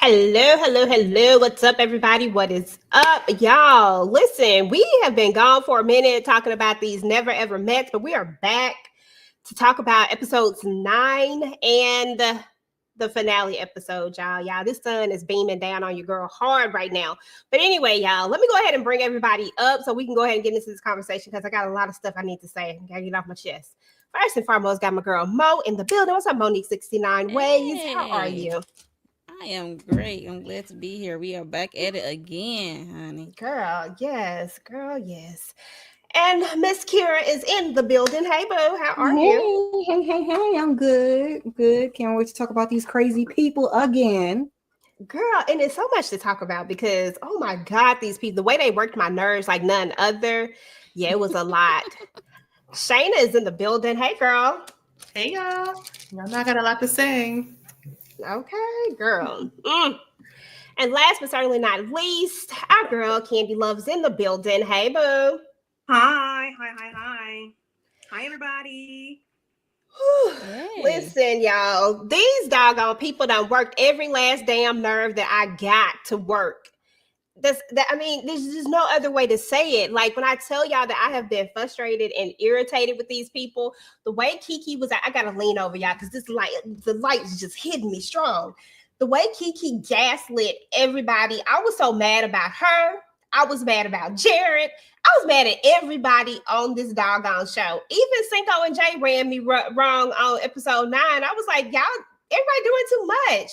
Hello, hello, hello. What's up, everybody? What is up, y'all? Listen, we have been gone for a minute talking about these never ever Mets, but we are back to talk about episodes 9 and the finale episode, y'all. Y'all, this sun is beaming down on your girl hard right now. But anyway, y'all, let me go ahead and bring everybody up so we can go ahead and get into this conversation because I got a lot of stuff I need to say. I gotta get off my chest. First and foremost, got my girl Mo in the building. What's up, Monique69 Ways? How are Hey, you? I am great. I'm glad to be here. We are back at it again, honey. Girl, yes, girl, yes. And Miss Kira is in the building. Hey, boo, how are you? Hey, I'm good. Good. Can't wait to talk about these crazy people again. Girl, and it's so much to talk about because, oh my God, these people, the way they worked my nerves like none other. Yeah, it was a lot. Shayna is in the building. Hey, girl. Hey y'all. Y'all know I got a lot to say. Okay, girl. And last but certainly not least, our girl Candy Love's in the building. Hey, boo. Hi. Hi, everybody. Hey. Listen, y'all, these doggone people done worked every last damn nerve that I got to work. I mean, there's just no other way to say it. Like when I tell y'all that I have been frustrated and irritated with these people, the way Kiki was, I gotta lean over y'all because the light's just hitting me strong. The way Kiki gaslit everybody, I was so mad about her. I was mad about Jared. I was mad at everybody on this doggone show. Even Cinco and Jay ran me wrong on episode 9. I was like, y'all, everybody doing too much.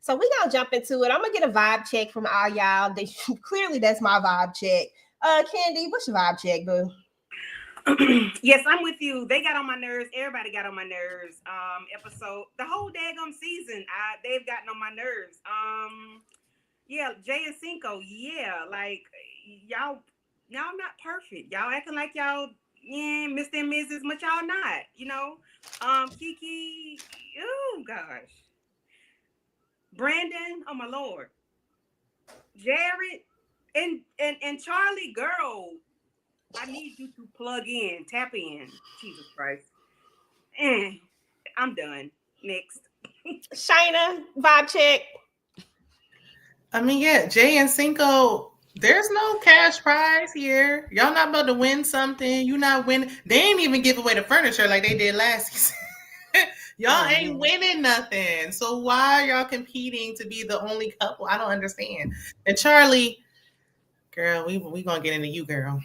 So we gonna jump into it. I'm gonna get a vibe check from all y'all. Clearly, that's my vibe check. Candy, what's your vibe check, boo? Yes, I'm with you. They got on my nerves. Everybody got on my nerves. Episode, the whole daggum season, they've gotten on my nerves. Yeah, Jay and Cinco. Yeah, like y'all not perfect. Y'all acting like y'all, yeah, Mr. and Mrs. But y'all not. Kiki. Oh gosh. Brandon. Oh my lord. Jared and Charlie, girl, I need you to plug in, tap in. Jesus Christ. I'm done. Next. Shayna, vibe check. I mean, yeah, Jay and Cinco, there's no cash prize here. Y'all not about to win something. You not winning. They ain't even give away the furniture like they did last season. Y'all ain't winning nothing. So why are y'all competing to be the only couple? I don't understand. And Charlie, girl, we gonna get into you, girl.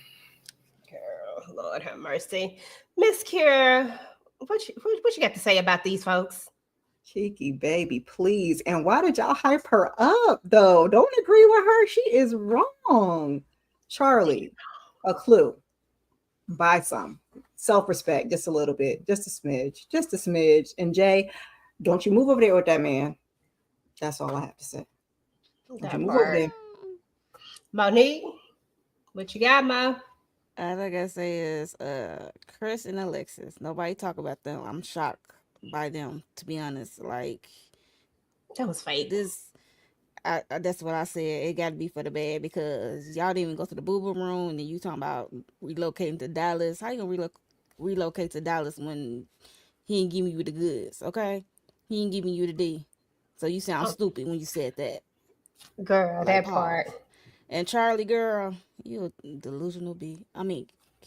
Girl, Lord have mercy. Miss Kira, what you got to say about these folks? Kiki, baby, please. And why did y'all hype her up, though? Don't agree with her. She is wrong. Charlie, a clue. Buy some. Self-respect, just a little bit. Just a smidge. Just a smidge. And Jay, don't you move over there with that man. That's all I have to say. Don't you That move over part. there. Monique, what you got, Mo? All I gotta say is Chris and Alexis. Nobody talk about them. I'm shocked by them, to be honest. Like That was fake. this that's what I said. It gotta be for the bad because y'all didn't even go to the boo boo room and you talking about relocating to Dallas. How you gonna relocate to Dallas when he ain't giving you the goods, okay? He ain't giving you the D. So you sound Oh, stupid when you said that. girl, Like that pause. part. And Charlie girl, you a delusional B. I mean,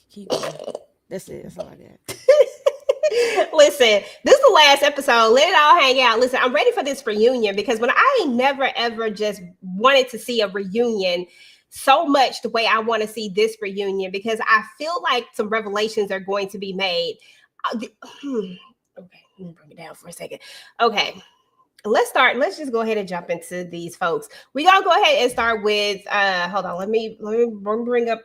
keep going. That's it. That's all I got. Listen, this is the last episode. Let it all hang out. Listen, I'm ready for this reunion because when I ain't never ever just wanted to see a reunion so much the way I want to see this reunion because I feel like some revelations are going to be made. Okay, let me bring it down for a second. Okay, let's start. Let's just go ahead and jump into these folks. We gonna go ahead and start with hold on, let me bring up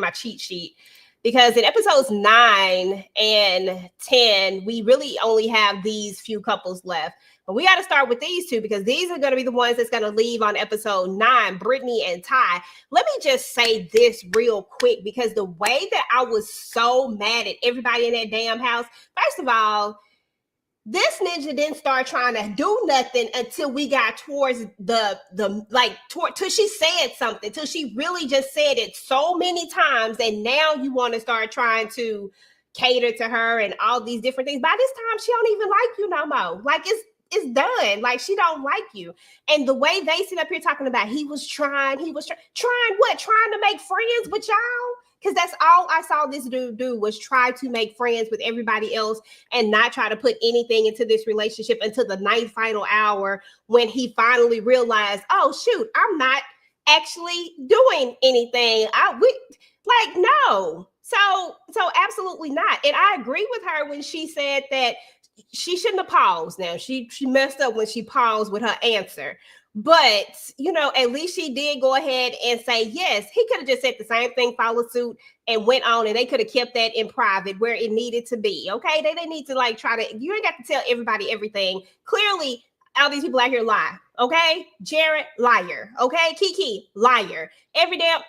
my cheat sheet because in episodes 9 and 10 we really only have these few couples left, but we got to start with these two because these are going to be the ones that's going to leave on episode 9, Brittany and Ty. Let me just say this real quick because the way that I was so mad at everybody in that damn house, first of all, this ninja didn't start trying to do nothing until we got towards till she said something, till she really just said it so many times, and now you want to start trying to cater to her and all these different things. By this time, she don't even like you no more. Like it's done. Like, she don't like you. And the way they sit up here talking about he was trying what? Trying to make friends with y'all? Because that's all I saw this dude do was try to make friends with everybody else and not try to put anything into this relationship until the ninth final hour when he finally realized, oh shoot, I'm not actually doing anything. No. So absolutely not. And I agree with her when she said that she shouldn't have paused. Now she messed up when she paused with her answer. But, at least she did go ahead and say, yes, he could have just said the same thing, followed suit, and went on, and they could have kept that in private where it needed to be. Okay. They need to you ain't got to tell everybody everything. Clearly, all these people out here lie. Okay. Jared, liar. Okay. Kiki, liar. Every damn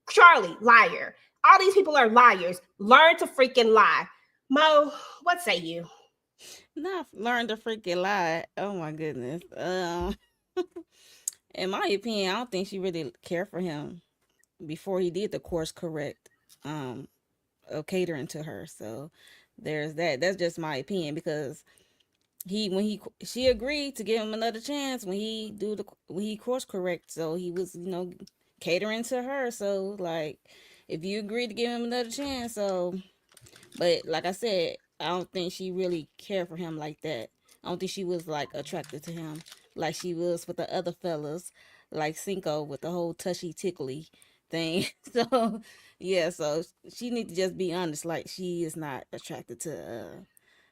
Charlie, liar. All these people are liars. Learn to freaking lie. Mo, what say you? Not learn to freaking lie. Oh my goodness. In my opinion, I don't think she really cared for him before he did the course correct of catering to her. So there's that. That's just my opinion, because she agreed to give him another chance when he course correct. So he was, catering to her. So like, if you agreed to give him another chance, but like I said, I don't think she really cared for him like that. I don't think she was like attracted to him like she was with the other fellas, like Cinco with the whole touchy tickly thing. So yeah, so she need to just be honest. Like, she is not attracted to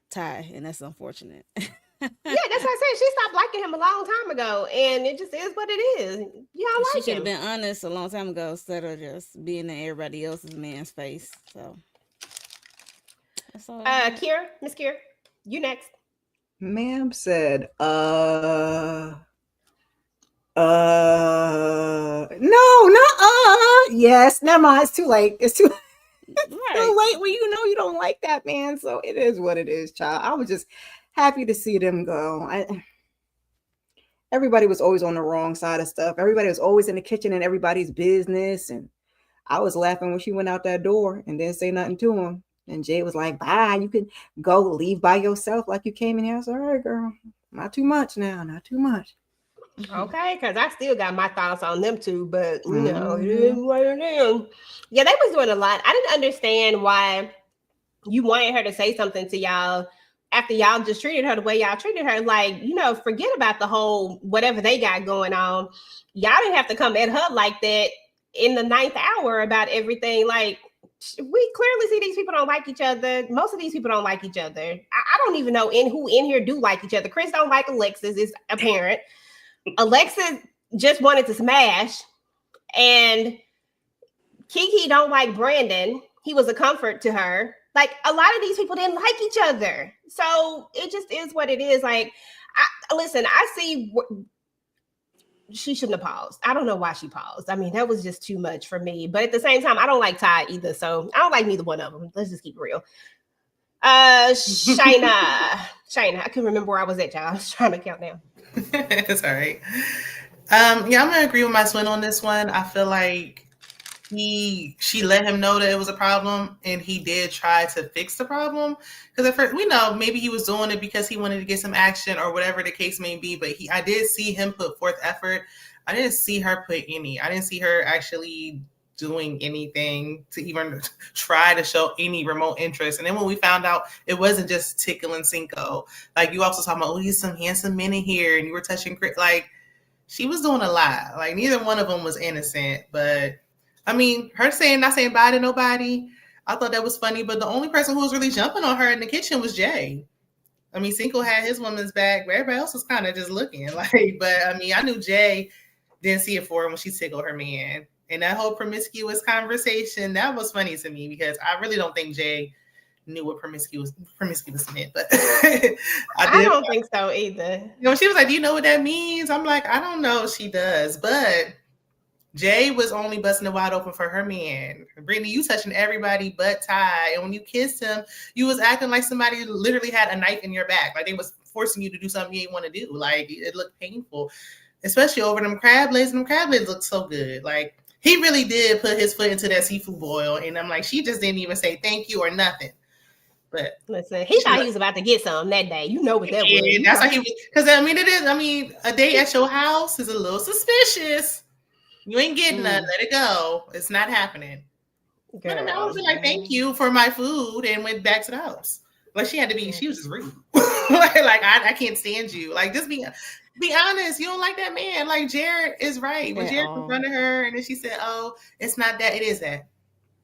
Ty, and that's unfortunate. Yeah, that's what I said. She stopped liking him a long time ago, and it just is what it is. You don't She like should him. have been honest a long time ago instead of just being in everybody else's man's face. So that's all. Kira, Miss Kira, you next. Ma'am said, no, yes, never mind. It's too late. It's too late when you don't like that man. So it is what it is, child. I was just happy to see them go. Everybody was always on the wrong side of stuff. Everybody was always in the kitchen and everybody's business. And I was laughing when she went out that door and didn't say nothing to him. And Jay was like, bye, you can go leave by yourself like you came in here. I said, all right, girl, not too much now, not too much. Okay, because I still got my thoughts on them too, but it is what it is. Yeah, they was doing a lot. I didn't understand why you wanted her to say something to y'all after y'all just treated her the way y'all treated her. Like, forget about the whole whatever they got going on. Y'all didn't have to come at her like that in the ninth hour about everything. Like, we clearly see these people don't like each other. Most of these people don't like each other. I don't even know who in here do like each other. Chris don't like Alexis, it's apparent. Alexis just wanted to smash, and Kiki don't like Brandon. He was a comfort to her. Like, a lot of these people didn't like each other. So it just is what it is. Like, I see she shouldn't have paused. I don't know why she paused. I mean, that was just too much for me. But at the same time, I don't like Ty either. So I don't like neither one of them. Let's just keep it real. Shayna, I couldn't remember where I was at, y'all. I was trying to count down. It's all right. I'm gonna agree with my twin on this one. I feel like she let him know that it was a problem, and he did try to fix the problem. Because at first, we know maybe he was doing it because he wanted to get some action or whatever the case may be. But I did see him put forth effort. I didn't see her put any. I didn't see her actually doing anything to even try to show any remote interest. And then when we found out it wasn't just tickling Cinco, like you also talking about, oh, he's some handsome men in here, and you were touching, like, she was doing a lot. Like, neither one of them was innocent. But I mean, her not saying bye to nobody, I thought that was funny. But the only person who was really jumping on her in the kitchen was Jay. I mean, Cinco had his woman's back, but everybody else was kind of just looking. Like, but I mean, I knew Jay didn't see it for her when she tickled her man. And that whole promiscuous conversation, that was funny to me, because I really don't think Jay knew what promiscuous meant. But I don't think so either. She was like, do you know what that means? I'm like, I don't know if she does. But Jay was only busting it wide open for her man. Brittany, you touching everybody but Ty. And when you kissed him, you was acting like somebody literally had a knife in your back. Like, they was forcing you to do something you didn't want to do. Like, it looked painful. Especially over them crab legs. And them crab legs looked so good. Like, he really did put his foot into that seafood boil. And I'm like, she just didn't even say thank you or nothing. But listen, he thought he was about to get some that day. You know what that was. that's how he was. Because I mean, it is. I mean, a date at your house is a little suspicious. You ain't getting none. Let it go. It's not happening. But I mean, I was like, thank you for my food, and went back to the house. Like she had to be. She was just rude. like I can't stand you. Like just be honest. You don't like that man. Like Jared is right. When Jared confronted her, and then she said, "Oh, it's not that. It is that.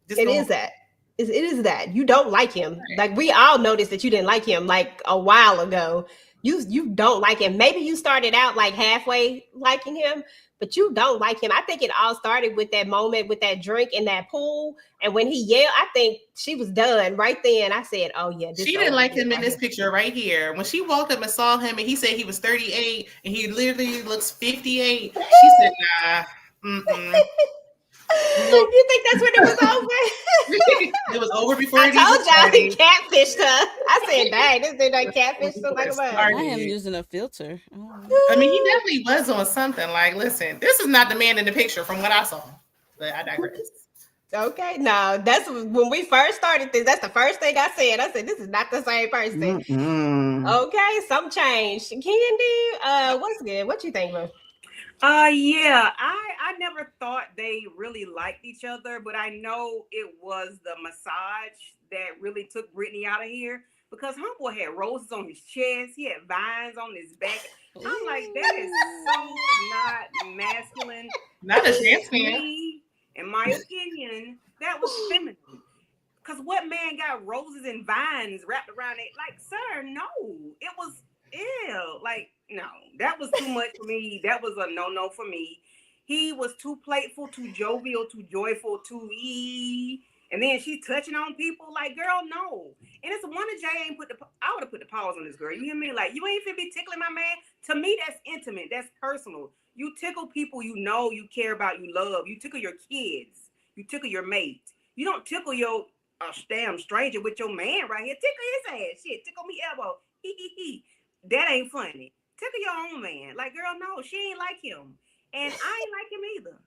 It is that. It is that. You don't like him. Right. Like we all noticed that you didn't like him like a while ago. You don't like him. Maybe you started out like halfway liking him, but you don't like him. I think it all started with that moment with that drink in that pool. And when he yelled, I think she was done right then. I said, oh yeah. She didn't like him in this picture right here. When she walked up and saw him and he said he was 38 and he literally looks 58, she said, nah, You think that's when it was over? It was over before I told y'all he catfished her. I said, dang, this dude like catfished her like a bug. I am using a filter. I mean, he definitely was on something. Like, listen, this is not the man in the picture from what I saw. But I digress. Okay, no, that's when we first started this. That's the first thing I said. I said, this is not the same person. Okay, some change. Candy, what's good? What you think, bro? Yeah, I never thought they really liked each other, but I know it was the massage that really took Brittany out of here because Humble had roses on his chest, he had vines on his back. I'm like, that is so not masculine. Not a trans man. In my opinion, that was feminine. Because what man got roses and vines wrapped around it? Like, sir, no, it was ew. Like, no, that was too much for me. That was a no for me. He was too playful, too jovial, too joyful, too and then she touching on people. Like, girl, no. And it's a wonder Jay ain't I would have put the pause on this girl. You hear me? Like, you ain't finna be tickling my man. To me, that's intimate. That's personal. You tickle people you know, you care about, you love. You tickle your kids. You tickle your mate. You don't tickle your damn stranger with your man right here. Tickle his ass. Shit, tickle me elbow. That ain't funny. Tickle your own man. Like, girl, no, she ain't like him. And I ain't like him either.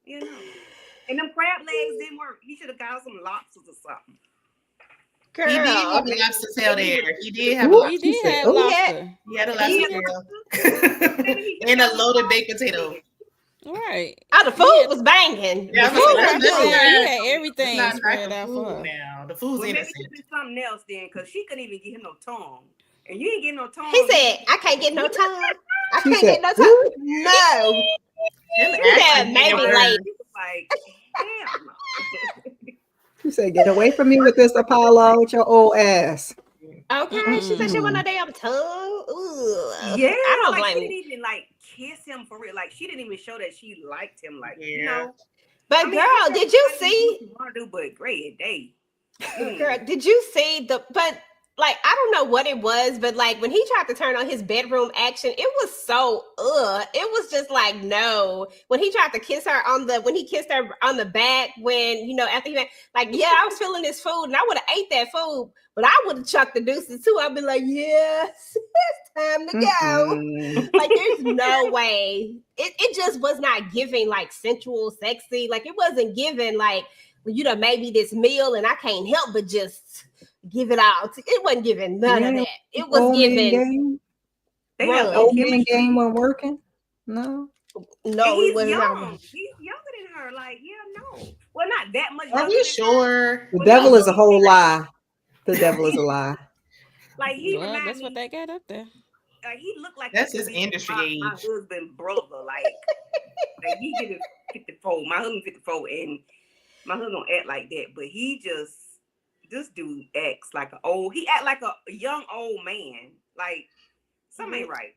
You know. And them crab legs didn't work. He should have got some lobsters or something. Girl, he did have a lobster tail there. He did have a lobster tail. He had a lobster tail. And a loaded baked potato. Right. Oh, the food was banging. Yeah, the food was good. He had everything spread out for her. Now the food's innocent. Maybe it should be something else then, because she couldn't even get him no tongue. And you ain't getting no tongue. He said, I can't get no tongue. I can't get no tongue. No. He said, maybe late. Like, damn. You said, get away from me with this Apollo, with your old ass. Okay, she said she want no damn tongue. Ooh. Yeah, I don't like, blame she didn't even like kiss him for real. Like, she didn't even show that she liked him. Like, you know. But I mean, girl, did you see? You want to do, but great day. Girl, did you see but like, I don't know what it was, but like when he tried to turn on his bedroom action, it was so it was just like, no. When he tried to kiss her when he kissed her on the back, when, you know, after he went, like, yeah, I was feeling this food and I would have ate that food, but I would have chucked the deuces too. I'd be like, yes, it's time to go. Like, there's no way. It just was not giving like sensual, sexy. Like, it wasn't giving like, you know, maybe this meal and I can't help but just give it out. It wasn't giving none of that. It was giving. Old man game wasn't working. No, it wasn't. Young. He's younger than her. Like, yeah, no. Well, not that much. Are you sure? The devil is a whole lie. The devil is a lie. Like, he that's what they got up there. He looked like that's his industry age. My husband brother, like he get 54. My husband 54, and my husband don't act like that, but he just. This dude acts like he act like a young old man. Like, something ain't right.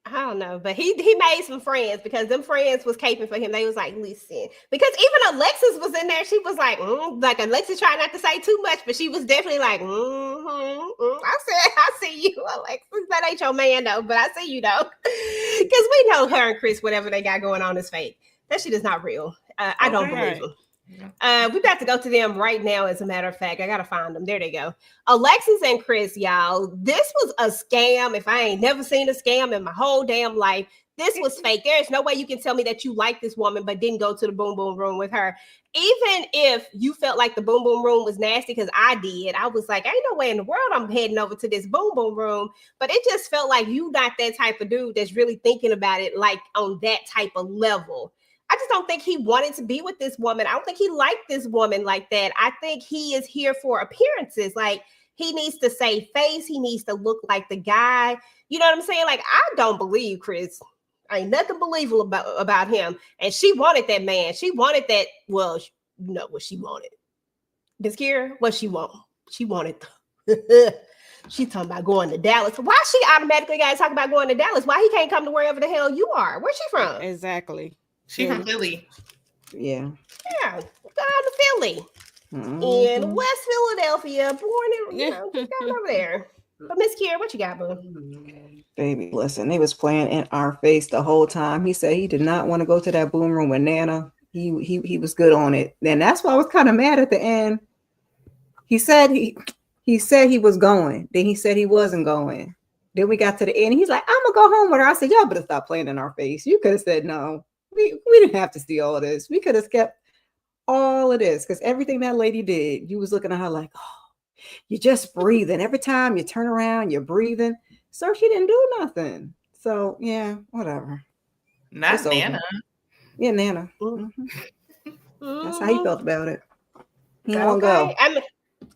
I don't know, but he made some friends because them friends was caping for him. They was like, listen, because even Alexis was in there. She was like, like Alexis tried not to say too much, but she was definitely like, I said, I see you, Alexis. That ain't your man though, but I see you though, because we know her and Chris, whatever they got going on is fake. That shit is not real. I don't believe them. We got to go to them right now, as a matter of fact. I gotta find them. There they go. Alexis and Chris, y'all. This was a scam. If I ain't never seen a scam in my whole damn life, this was fake. There is no way you can tell me that you like this woman but didn't go to the boom boom room with her. Even if you felt like the boom boom room was nasty, because I did. I was like, ain't no way in the world I'm heading over to this boom boom room. But it just felt like you not that type of dude that's really thinking about it like on that type of level. I just don't think he wanted to be with this woman. I don't think he liked this woman like that. I think he is here for appearances. Like, he needs to save face. He needs to look like the guy. You know what I'm saying? Like, I don't believe Chris. Ain't nothing believable about him. And she wanted that man. She wanted that. Well, you know what she wanted. Miss Kira, what she want? She wanted. She talking about going to Dallas. Why she automatically got to talk about going to Dallas? Why he can't come to wherever the hell you are? Where's she from? Exactly. She from Philly. Yeah. Yeah, go down to Philly. In West Philadelphia, born in, get down over there. But Miss Kiera, what you got, boo? Baby, listen, they was playing in our face the whole time. He said he did not want to go to that boom room with Nana. He was good on it. And that's why I was kind of mad at the end. He said he was going. Then he said he wasn't going. Then we got to the end. He's like, I'm gonna go home with her. I said, y'all better stop playing in our face. You could have said no. We didn't have to see all this. We could have kept all of this, because everything that lady did, you was looking at her like, oh, you're just breathing. Every time you turn around, you're breathing. So she didn't do nothing. So yeah, whatever. Not Nana. Yeah, Nana. That's how he felt about it. He won't go. I mean,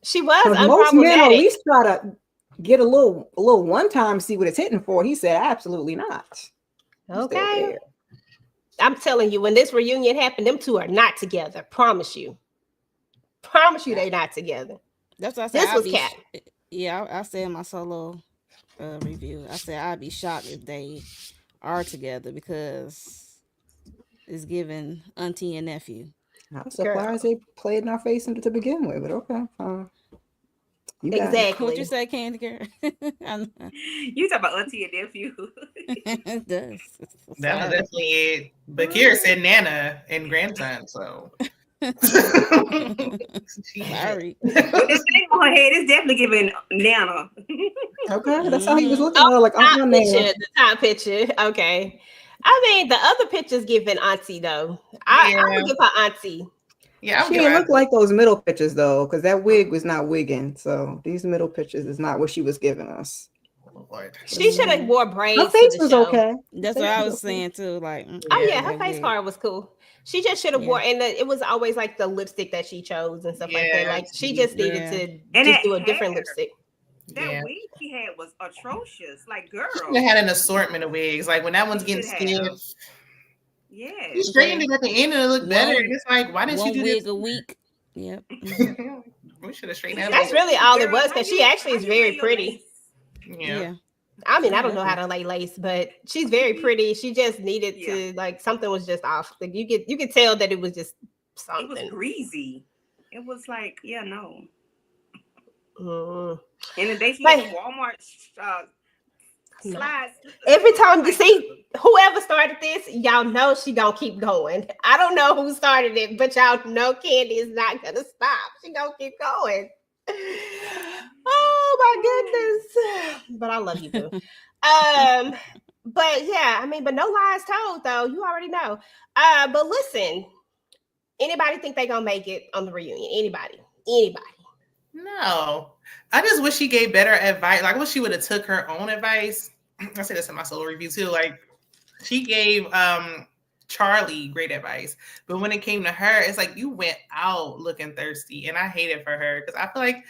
she was unproblematic. Most men at least try to get a little one time, see what it's hitting for. He said absolutely not. Okay. I'm telling you, when this reunion happened, them two are not together. Promise you they're not together. That's what I said. This was cat. Yeah, I said in my solo review, I said I'd be shocked if they are together, because it's giving auntie and nephew. I was surprised they played in our face to begin with, but okay. Exactly. What you say, Candy Girl? You talk about auntie and nephew. It does. That was definitely it. But Kira said Nana and grandson, so. Sorry. This thing on her head is definitely giving Nana. Okay, that's how he was looking at her, like, I'm Nana. The top picture. Okay. I mean, the other pictures giving auntie though. I would give her auntie. Yeah, she didn't look like those middle pictures though, because that wig was not wigging. So these middle pictures is not what she was giving us. Lord. She should have wore braids. Her face was okay. That's what I was saying too. Like, her face card was cool. She just should have wore, and it was always like the lipstick that she chose and stuff like that. Like, she just needed to just do a different lipstick. That wig she had was atrocious. Like, girl, she had an assortment of wigs. Like, when that one's getting stiff. Yeah, you straightened it at the end and it looked better. It's like, why didn't you do wig this a week? Yep. We should have straightened that. That's really all it was, because she actually is very pretty. Yeah. I mean, I don't know how to lay lace, but she's very pretty. She just needed to, like, something was just off. Like, you could tell that it was just something. It was greasy. It was like, no. And the day she had Walmart slides. Every time you see whoever started this, y'all know she gonna keep going. I don't know who started it, but y'all know Candy is not gonna stop. She gonna keep going. Oh my goodness! But I love you, boo. But yeah, I mean, but no lies told though. You already know. But listen, anybody think they gonna make it on the reunion? Anybody? No. I just wish she gave better advice. Like, I wish she would have took her own advice. I said this in my solo review too. Like, she gave Charlie great advice, but when it came to her, it's like you went out looking thirsty, and I hate it for her, because I feel like,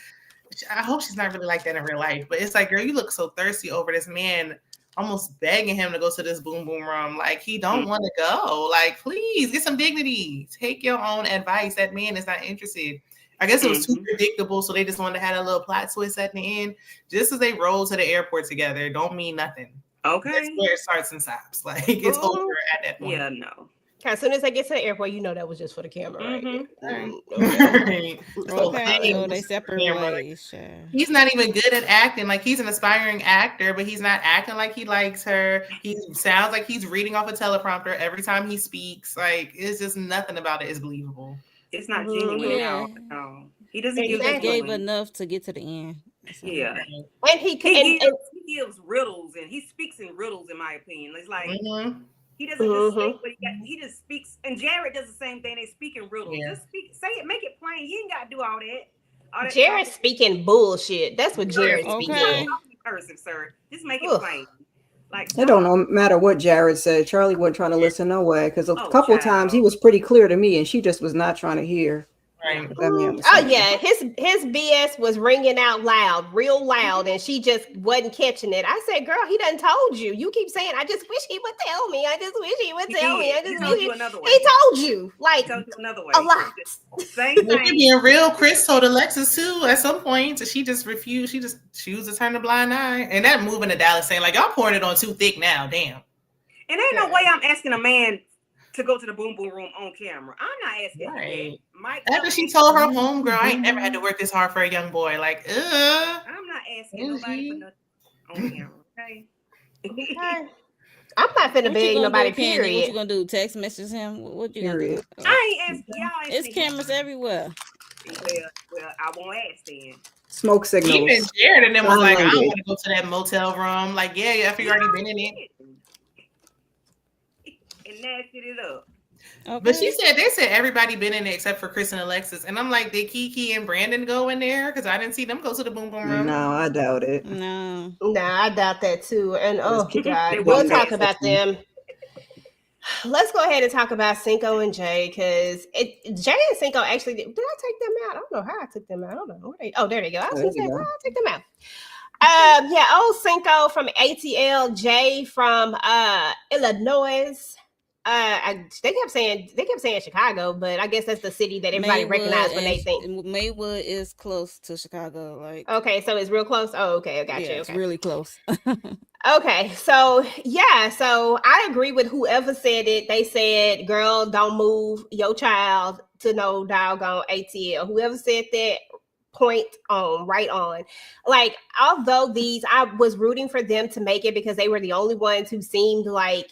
I hope she's not really like that in real life, but it's like, girl, you look so thirsty over this man, almost begging him to go to this boom boom room. Like, he don't want to go. Like, please get some dignity. Take your own advice. That man is not interested. I guess it was too predictable, so they just wanted to have a little plot twist at the end. Just as they roll to the airport together, don't mean nothing. Okay. That's where it starts and stops. Like, it's over at that point. Yeah, no. As soon as they get to the airport, you know that was just for the camera, right? Okay, so they separate ways. He's not even good at acting. Like, he's an aspiring actor, but he's not acting like he likes her. He sounds like he's reading off a teleprompter every time he speaks. Like, it's just nothing about it is believable. It's not Mhm. genuine Yeah, now. No. He doesn't he give just Exactly. gave genuine. enough to get to the end. So, Yeah. And He gives riddles and he speaks in riddles, in my opinion. It's like Mm-hmm. he doesn't just say what he just speaks. And Jared does the same thing. They speak in riddles. Yeah. Just say it, make it plain. You ain't got to do all that. All that Jared's talking. speaking bullshit. That's what Jared's okay. speaking. Talking cursive, sir. Just make it Ugh. plain. Like It don't stop. no matter what Jared said. Charlie wasn't trying to listen no way because a Oh, couple of times he child. was pretty clear to me, and she just was not trying to hear Yeah. Right. what that man was Oh saying. yeah, his BS was ringing out loud, real loud, and she just wasn't catching it. I said, "Girl, he done told you. You keep saying, I just wish he would tell me. I just wish he would He tell me. did. I He just told wish you another way. he told you He like told you another way. a lot." Same Well, she thing. being real. Chris told Alexis too at some point. She just refused. She was to turn a blind eye. And that moving to Dallas saying like, y'all pouring it on too thick now. Damn. And ain't no way I'm asking a man to go to the boom boom room on camera. I'm not asking Right. that. Mike, After she told her homegirl, I ain't never had to work this hard for a young boy. Like, I'm not asking nobody for nothing on camera. Okay. Okay. I'm not finna What you beg gonna nobody. do, Candy? What you Period. gonna do? Text message him? What you gonna do? Period. I ain't asking y'all. It's Asking cameras everywhere. Well, I won't ask then. Smoke signals. even Jared and them was Sign like, I don't language. want to go to that motel room. Like, yeah, after you already been in it. And nasty it up. Okay. But they said everybody been in it except for Chris and Alexis. And I'm like, did Kiki and Brandon go in there? Because I didn't see them go to the boom boom room. No, I doubt it. No. Nah, I doubt that too. And oh They God, we'll wasn't talk fast. about them. Let's go ahead and talk about Cinco and Jay because Jay and Cinco actually did I take them out? I don't know how I took them out. I don't know. There they go. I was There gonna you say, go. well, I'll take them out. Yeah, old Cinco from ATL, Jay from Illinois. They kept saying Chicago, but I guess that's the city that everybody recognizes when they think. Maywood is close to Chicago. Like, Okay, so it's real close. Oh, okay, I got you. yeah, it's Okay. really close. Okay, so yeah, so I agree with whoever said it. They said, "Girl, don't move your child to no doggone ATL." Whoever said that, point on, right on. Like, although I was rooting for them to make it because they were the only ones who seemed like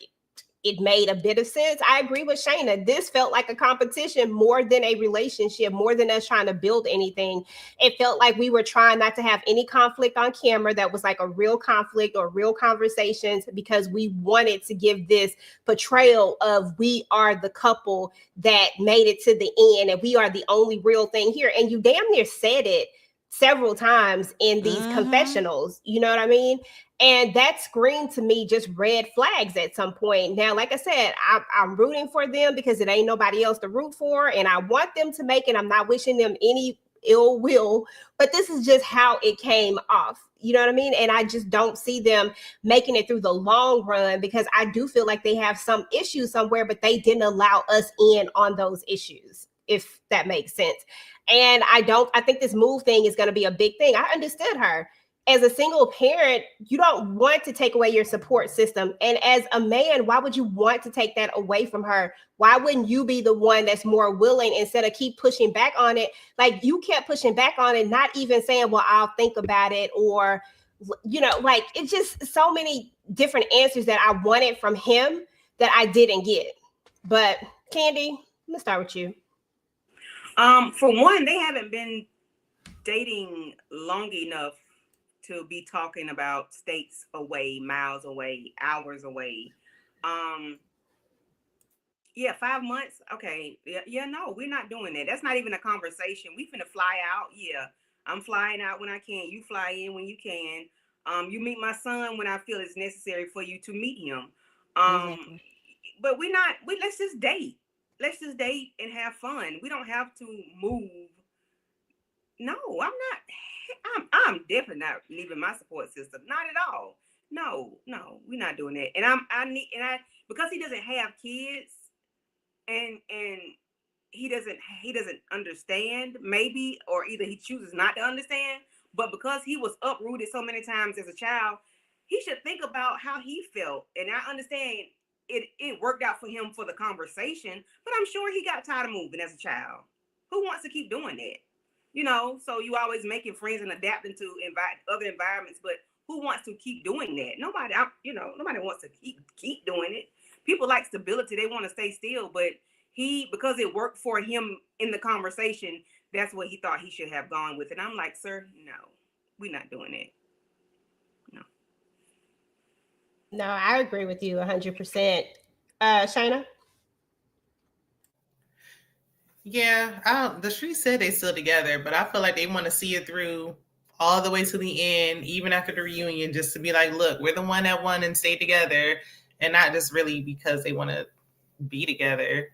it made a bit of sense. I agree with Shayna. This felt like a competition more than a relationship, more than us trying to build anything. It felt like we were trying not to have any conflict on camera that was like a real conflict or real conversations because we wanted to give this portrayal of we are the couple that made it to the end and we are the only real thing here. And you damn near said it several times in these confessionals. You know what I mean? And that screamed to me just red flags at some point. Now, like I said, I'm rooting for them because it ain't nobody else to root for. And I want them to make it. I'm not wishing them any ill will, but this is just how it came off. You know what I mean? And I just don't see them making it through the long run because I do feel like they have some issues somewhere, but they didn't allow us in on those issues, if that makes sense. And I think this move thing is going to be a big thing. I understood her. As a single parent, you don't want to take away your support system. And as a man, why would you want to take that away from her? Why wouldn't you be the one that's more willing instead of keep pushing back on it? Like you kept pushing back on it, not even saying, well, I'll think about it. Or, you know, like it's just so many different answers that I wanted from him that I didn't get. But Candy, let's start with you. For one, they haven't been dating long enough to be talking about states away, miles away, hours away. Yeah, 5 months. Okay. Yeah, no, we're not doing that. That's not even a conversation. We finna fly out. Yeah. I'm flying out when I can. You fly in when you can. You meet my son when I feel it's necessary for you to meet him. Exactly. But let's just date. Let's just date and have fun. We don't have to move. No, I'm definitely not leaving my support system. Not at all. No, we're not doing that. And because he doesn't have kids and he doesn't understand, maybe, or either he chooses not to understand, but because he was uprooted so many times as a child, he should think about how he felt. And I understand it worked out for him for the conversation, but I'm sure he got tired of moving as a child. Who wants to keep doing that? You know, so you always making friends and adapting to other environments, but who wants to keep doing that? Nobody wants to keep doing it. People like stability. They want to stay still, but because it worked for him in the conversation, that's what he thought he should have gone with. And I'm like, sir, no, we're not doing it. No, I agree with you 100%. Shayna? Yeah, the street said they still together, but I feel like they want to see it through all the way to the end, even after the reunion, just to be like, look, we're the one that won and stay together, and not just really because they want to be together.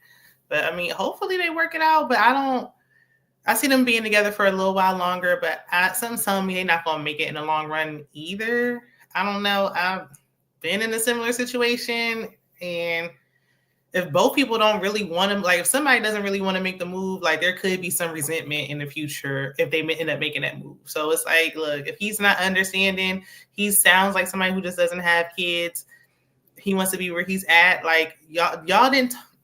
But I mean, hopefully they work it out. But I see them being together for a little while longer, but something's telling me they're not going to make it in the long run either. I don't know. I've been in a similar situation, and if both people don't really want to, like if somebody doesn't really want to make the move, like there could be some resentment in the future if they end up making that move. So it's like, look, if he's not understanding, he sounds like somebody who just doesn't have kids. He wants to be where he's at. Like y'all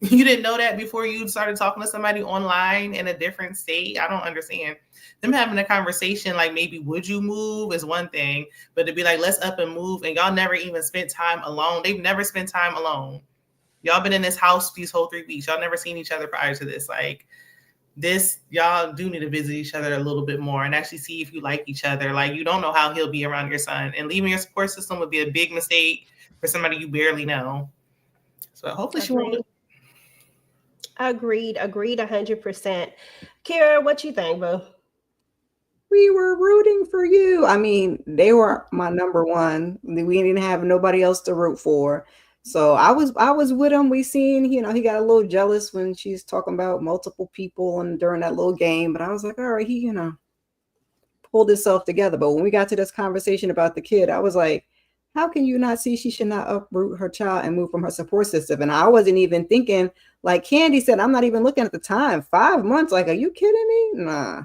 you didn't know that before you started talking to somebody online in a different state. I don't understand. Them having a conversation like maybe would you move is one thing, but to be like, let's up and move, and y'all never even spent time alone. They've never spent time alone. Y'all been in this house these whole 3 weeks. Y'all never seen each other prior to this. Like this, y'all do need to visit each other a little bit more and actually see if you like each other. Like you don't know how he'll be around your son, and leaving your support system would be a big mistake for somebody you barely know. So hopefully she won't. Agreed 100%. Kira, what you think, boo? We were rooting for you. I mean, they were my number one. We didn't have nobody else to root for. So I was with him. We seen, he got a little jealous when she's talking about multiple people and during that little game. But I was like, all right, he, pulled himself together. But when we got to this conversation about the kid, I was like, how can you not see she should not uproot her child and move from her support system? And I wasn't even thinking, like Candy said, I'm not even looking at the time. 5 months. Like, are you kidding me? Nah,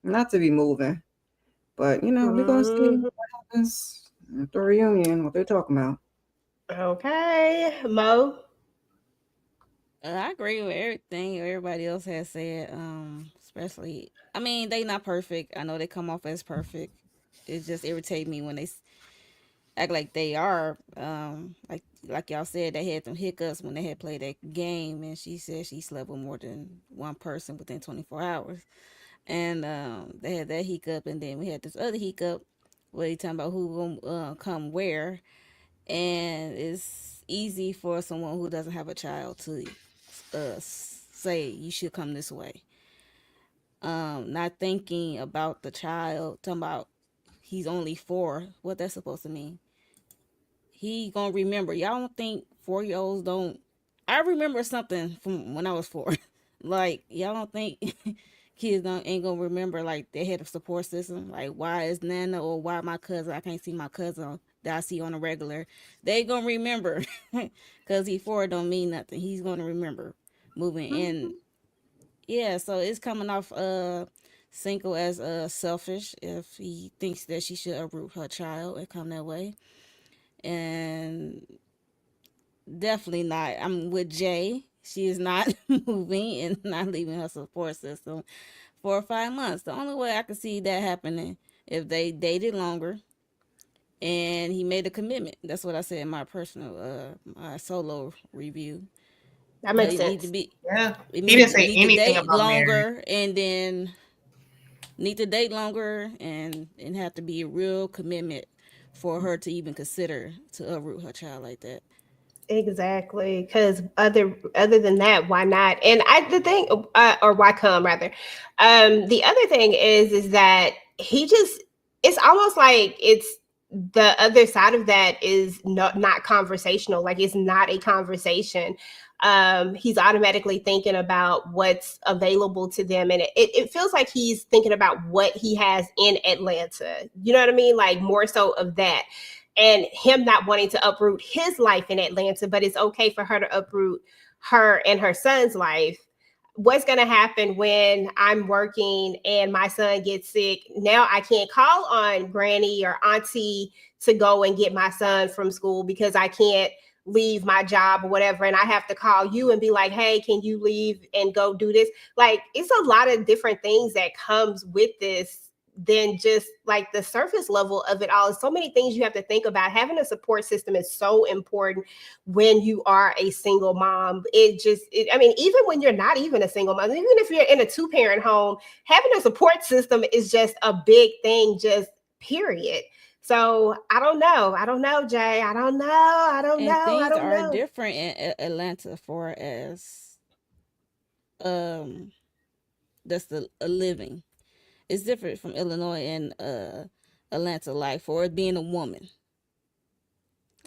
not to be moving. But, we're going to see what happens at the reunion, what they're talking about. Okay, Mo. I agree with everything everybody else has said. Especially, I mean, they not perfect. I know they come off as perfect. It just irritates me when they act like they are. Like y'all said, they had some hiccups when they had played that game, and she said she slept with more than one person within 24 hours. And they had that hiccup, and then we had this other hiccup where they talking about who gonna come where, and it's easy for someone who doesn't have a child to say you should come this way. Not thinking about the child, talking about he's only 4. What that's supposed to mean? He gonna remember. Y'all don't think 4-year-olds don't? I remember something from when I was 4. Like y'all don't think kids ain't gonna remember like they had a support system. Like why is Nana or why my cousin? I can't see my cousin that I see on a regular. They gonna remember because he 4 don't mean nothing. He's gonna remember moving in. Yeah, so it's coming off Cinco as selfish if he thinks that she should uproot her child and come that way. And definitely not. I'm with Jay. She is not moving and not leaving her support system for 5 months. The only way I can see that happening if they dated longer and he made a commitment. That's what I said in my personal, my solo review. That makes It sense. need to be. Yeah, He didn't say anything to date about longer, marriage. and then need to date longer, and have to be a real commitment for her to even consider to uproot her child like that. Exactly, because other than that, why not? And the thing, or why come rather? The other thing is that he just, it's almost like it's the other side of that is not conversational. Like it's not a conversation. He's automatically thinking about what's available to them, and it feels like he's thinking about what he has in Atlanta. You know what I mean? Like more so of that. And him not wanting to uproot his life in Atlanta, but it's okay for her to uproot her and her son's life. What's going to happen when I'm working and my son gets sick? Now I can't call on granny or auntie to go and get my son from school because I can't leave my job or whatever. And I have to call you and be like, hey, can you leave and go do this? Like, it's a lot of different things that comes with this than just like the surface level of it all. There's so many things you have to think about. Having a support system is so important when you are a single mom. I mean, even when you're not even a single mom, even if you're in a 2-parent home, having a support system is just a big thing, just period. So I don't know, Jay. I don't know. Things are different in Atlanta for as that's a living. It's different from Illinois and Atlanta. Like for it being a woman,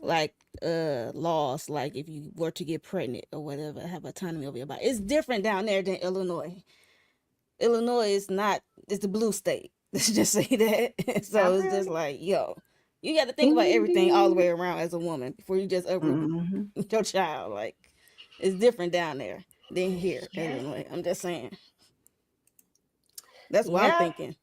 like laws, like if you were to get pregnant or whatever, have autonomy over your body. It's different down there than Illinois. Illinois is not. It's the blue state. Let's just say that. So it's just like, yo, you got to think about everything all the way around as a woman before you just uproot your child. Like, it's different down there than here in Illinois. I'm just saying. That's what I'm thinking.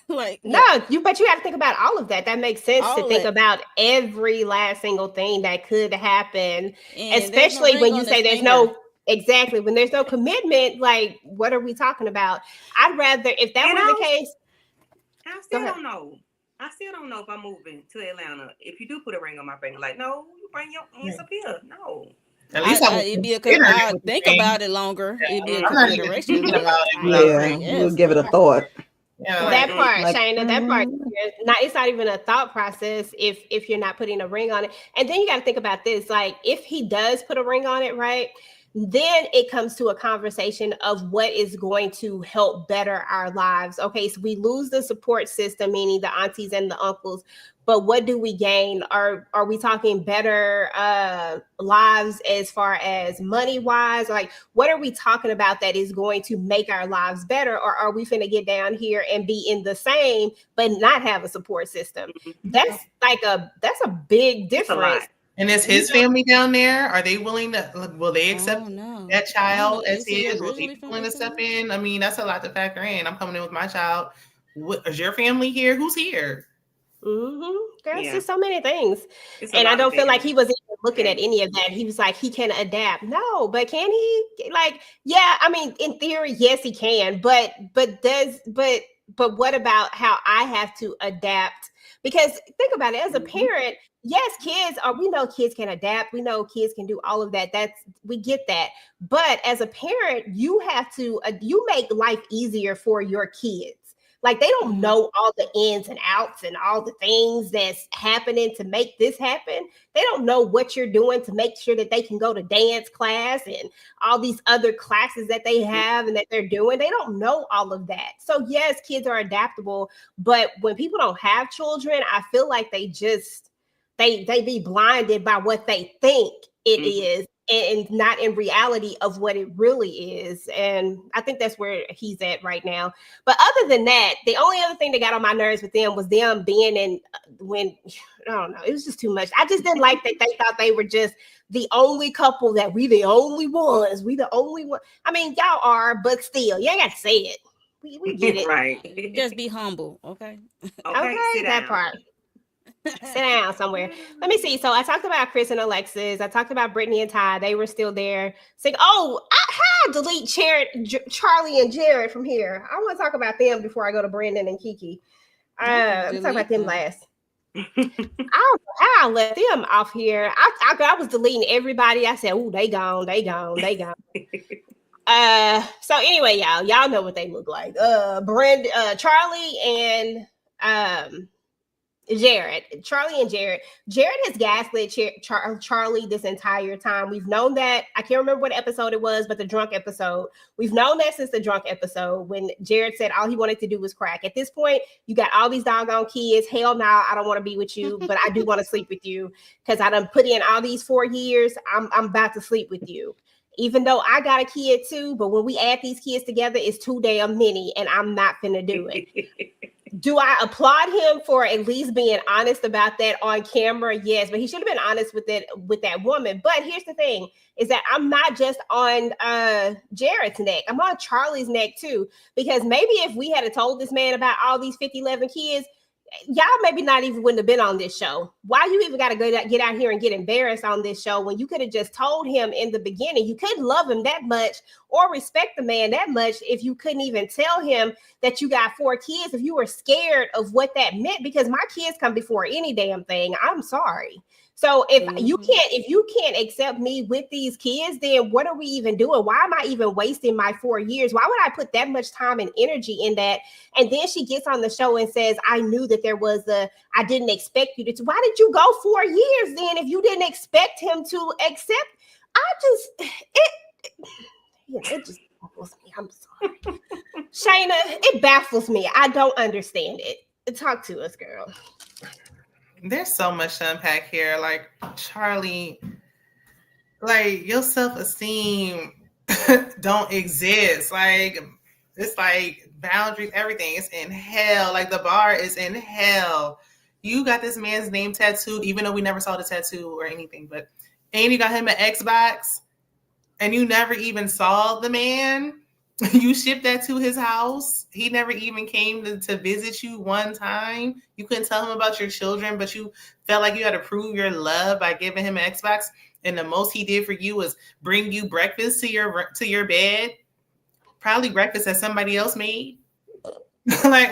Like, but you got to think about all of that. That makes sense to think about every last single thing that could happen, and especially when you say there's no. Exactly. When there's no commitment, like, what are we talking about? I'd rather, if that was the case. I still don't know. I still don't know if I'm moving to Atlanta. If you do put a ring on my finger, like, no, you bring your hands up here. No. At least it'd be I'd think about it longer. It'd be a consideration. You'll give it a thought. Yeah, that part, Shayna, that part. It's not even a thought process if you're not putting a ring on it. And then you got to think about this. Like, if he does put a ring on it, right? Then it comes to a conversation of what is going to help better our lives. Okay, so we lose the support system, meaning the aunties and the uncles, but what do we gain? Are we talking better lives as far as money wise? Like, what are we talking about that is going to make our lives better? Or are we finna get down here and be in the same but not have a support system? That's a big difference. And is his family down there? Are they willing to? Will they accept that child as his? Will they be willing to step in? I mean, that's a lot to factor in. I'm coming in with my child. Is your family here? Who's here? There's just so many things, and I don't feel like he was even looking at any of that. He was like, he can adapt. No, but can he? Like, yeah, I mean, in theory, yes, he can. But what about how I have to adapt? Because think about it, as a parent, yes, we know kids can adapt. We know kids can do all of that. We get that. But as a parent, you have to, you make life easier for your kids. Like, they don't know all the ins and outs and all the things that's happening to make this happen. They don't know what you're doing to make sure that they can go to dance class and all these other classes that they have and that they're doing. They don't know all of that. So yes, kids are adaptable, but when people don't have children, I feel like they be blinded by what they think it is and not in reality of what it really is. And I think that's where he's at right now. But other than that, the only other thing that got on my nerves with them was them being I don't know, it was just too much. I just didn't like that they thought they were just the only couple, that we the only ones. We the only one. I mean, y'all are, but still, you ain't got to say it. We get it. Right. Just be humble, okay? Okay, that part. Sit down somewhere. Let me see. So I talked about Chris and Alexis. I talked about Brittany and Ty. They were still there. Saying, delete Charlie and Jared from here. I want to talk about them before I go to Brandon and Kiki. Let's talk about them last. I don't know how I let them off here. I was deleting everybody. I said, "Oh, they gone. So anyway, y'all know what they look like. Charlie and Jared. Jared has gaslit Charlie this entire time. We've known that. I can't remember what episode it was, but the drunk episode. We've known that since the drunk episode when Jared said all he wanted to do was crack. At this point, you got all these doggone kids. Hell no, I don't want to be with you, but I do want to sleep with you because I done put in all these 4 years. I'm about to sleep with you. Even though I got a kid too, but when we add these kids together, it's too damn many, and I'm not finna do it. Do I applaud him for at least being honest about that on camera? Yes, but he should have been honest with that woman. But here's the thing, is that I'm not just on Jared's neck. I'm on Charlie's neck too. Because maybe if we had told this man about all these 50-11 kids, y'all maybe not even wouldn't have been on this show. Why you even got to get out here and get embarrassed on this show when you could have just told him in the beginning? You couldn't love him that much or respect the man that much if you couldn't even tell him that you got 4 kids, if you were scared of what that meant, because my kids come before any damn thing. I'm sorry. So if you can't accept me with these kids, then what are we even doing? Why am I even wasting my 4 years? Why would I put that much time and energy in that? And then she gets on the show and says, I knew that there was I didn't expect you to. Why did you go 4 years then if you didn't expect him to accept? It just baffles me. I'm sorry. Shayna, it baffles me. I don't understand it. Talk to us, girl. There's so much to unpack here. Like, Charlie, like, your self-esteem don't exist. Like, it's like boundaries, everything is in hell. Like, the bar is in hell. You got this man's name tattooed, even though we never saw the tattoo or anything, and you got him an Xbox, and you never even saw the man. You shipped that to his house. He never even came to visit you one time. You couldn't tell him about your children, but you felt like you had to prove your love by giving him an Xbox. And the most he did for you was bring you breakfast to your bed, probably breakfast that somebody else made. Like,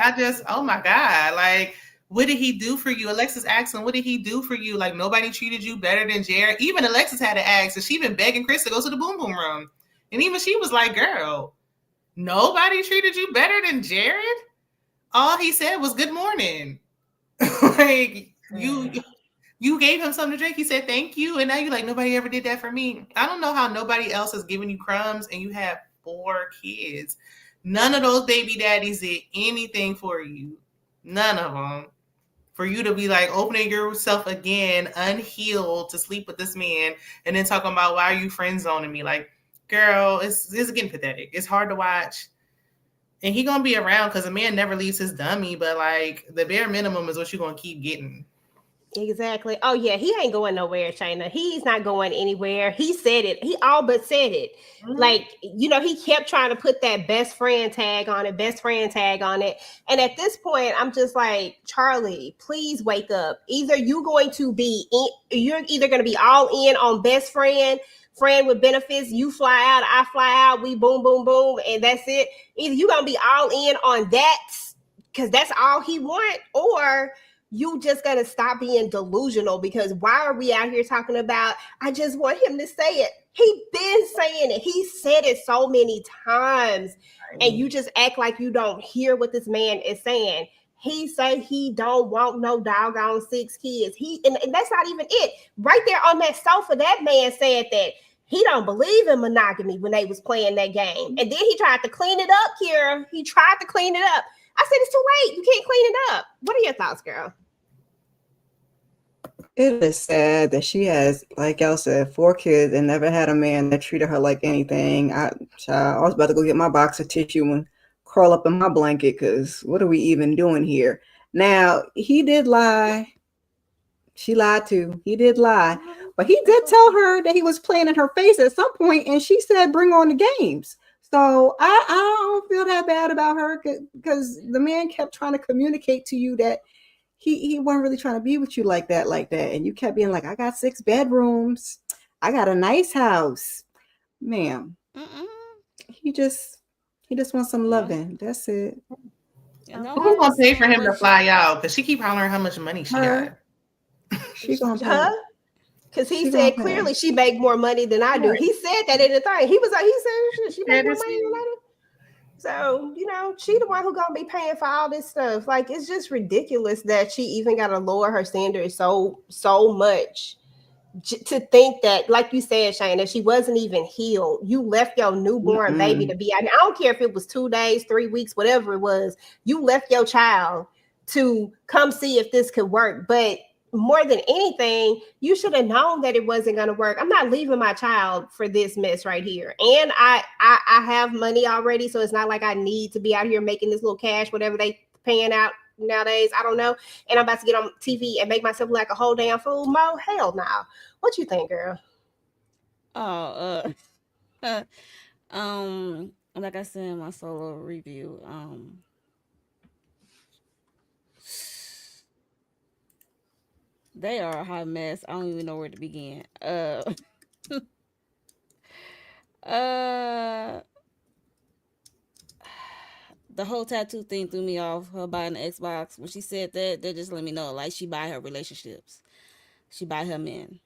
oh my God, like, what did he do for you? Alexis asked him, what did he do for you? Like, nobody treated you better than Jared. Even Alexis had to ask, and she been begging Chris to go to the boom boom room. And even she was like, girl, nobody treated you better than Jared? All he said was good morning. Like, you gave him something to drink. He said thank you. And now you're like, nobody ever did that for me. I don't know how nobody else has given you crumbs and you have 4 kids. None of those baby daddies did anything for you. None of them. For you to be like opening yourself again, unhealed, to sleep with this man, and then talking about, why are you friend zoning me? Like, girl, it's getting pathetic. It's hard to watch. And he gonna be around because a man never leaves his dummy, but like, the bare minimum is what you're gonna keep getting. Exactly. Oh yeah, he ain't going nowhere, China. He's not going anywhere. He said it. He all but said it. Mm-hmm. Like, he kept trying to put that best friend tag on it. And at this point, I'm just like, Charlie, please wake up. You're either going to be all in on best friend with benefits. You fly out, I fly out, we boom, boom, boom, and that's it. Either you're gonna be all in on that because that's all he want, or you just gotta stop being delusional, because why are we out here talking about, I just want him to say it? He been saying it. He said it so many times. And you just act like you don't hear what this man is saying. He say he don't want no doggone 6 kids. And that's not even it. Right there on that sofa, that man said that he don't believe in monogamy when they was playing that game. And then he tried to clean it up, Kira. He tried to clean it up. I said, it's too late. You can't clean it up. What are your thoughts, girl? It is sad that she has, like y'all said, 4 kids and never had a man that treated her like anything. I was about to go get my box of tissue and curl up in my blanket, because what are we even doing here? Now, he did lie. She lied too. He did lie. But he did tell her that he was playing in her face at some point, and she said, bring on the games. So I don't feel that bad about her, because the man kept trying to communicate to you that he wasn't really trying to be with you like that. And you kept being like, I got 6 bedrooms. I got a nice house. Ma'am. He just wants some loving. That's it. Who's going to pay for him to fly out? Because she keep hollering how much money she got. She going to pay. Because he said clearly she make more money than I do. Right. He said that in the thing. He was like, he said she make more money than I do. So, she the one who gonna be paying for all this stuff. Like, it's just ridiculous that she even gotta lower her standards so much to think that, like you said, Shane, that she wasn't even healed. You left your newborn baby to be. I don't care if it was 2 days, 3 weeks, whatever it was. You left your child to come see if this could work. But more than anything, you should have known that it wasn't going to work. I'm not leaving my child for this mess right here. And I have money already, so it's not like I need to be out here making this little cash, whatever they paying out nowadays. I don't know. And I'm about to get on TV and make myself look like a whole damn fool. Mo, hell no. What you think, girl? Like I said in my solo review, They are a hot mess. I don't even know where to begin. Uh, the whole tattoo thing threw me off. Her buying the Xbox. When she said that just let me know like she buy her relationships. She buy her men,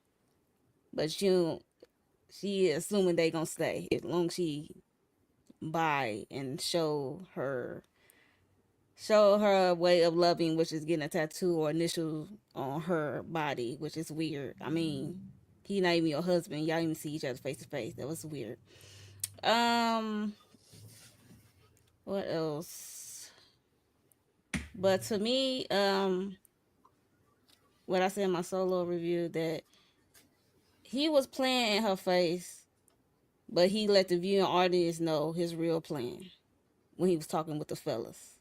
but she assuming they gonna stay as long as she buy and show her way of loving, which is getting a tattoo or initial on her body, which is weird. I mean, he not even your husband. Y'all even see each other face to face. That was weird. What else? But to me, what I said in my solo review, that he was playing in her face, but he let the viewing audience know his real plan when he was talking with the fellas.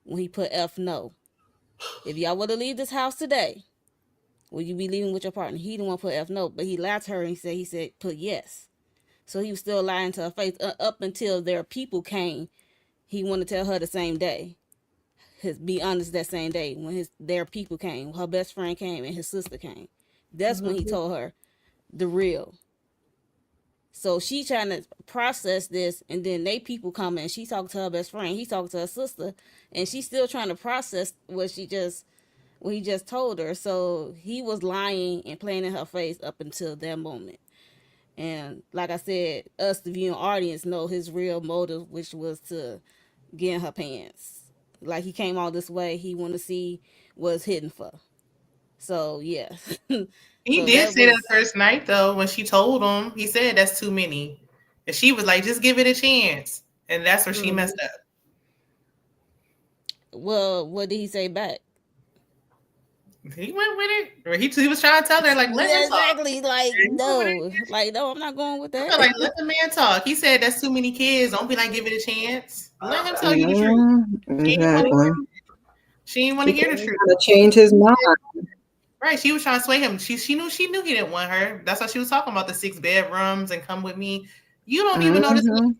When he put F no. If y'all were to leave this house today, will you be leaving with your partner? He didn't want to put F no, but he lied to her and he said put yes. So he was still lying to her face up until their people came. He wanted to tell her the same day. Be honest, that same day when their people came, her best friend came and his sister came. That's when he told her the real. So she trying to process this, and then they people come and she talking to her best friend, he talking to her sister, and she's still trying to process what he just told her. So he was lying and playing in her face up until that moment. And like I said, us, the viewing audience, know his real motive, which was to get in her pants. Like he came all this way, he wanted to see what's hidden for. So yeah. He did say that first night though, when she told him, he said that's too many. And she was like, just give it a chance. And that's where she messed up. Well, what did he say back? He went with it. Or he was trying to tell her, like, let him talk. Exactly. Like, no, I'm not going with that. Like, let the man talk. He said that's too many kids. Don't be like, give it a chance. Let him tell you the truth. Exactly. She didn't want to hear the truth. To change his mind. Right. She was trying to sway him. She knew he didn't want her. That's why she was talking about the 6 bedrooms and come with me. You don't even know this around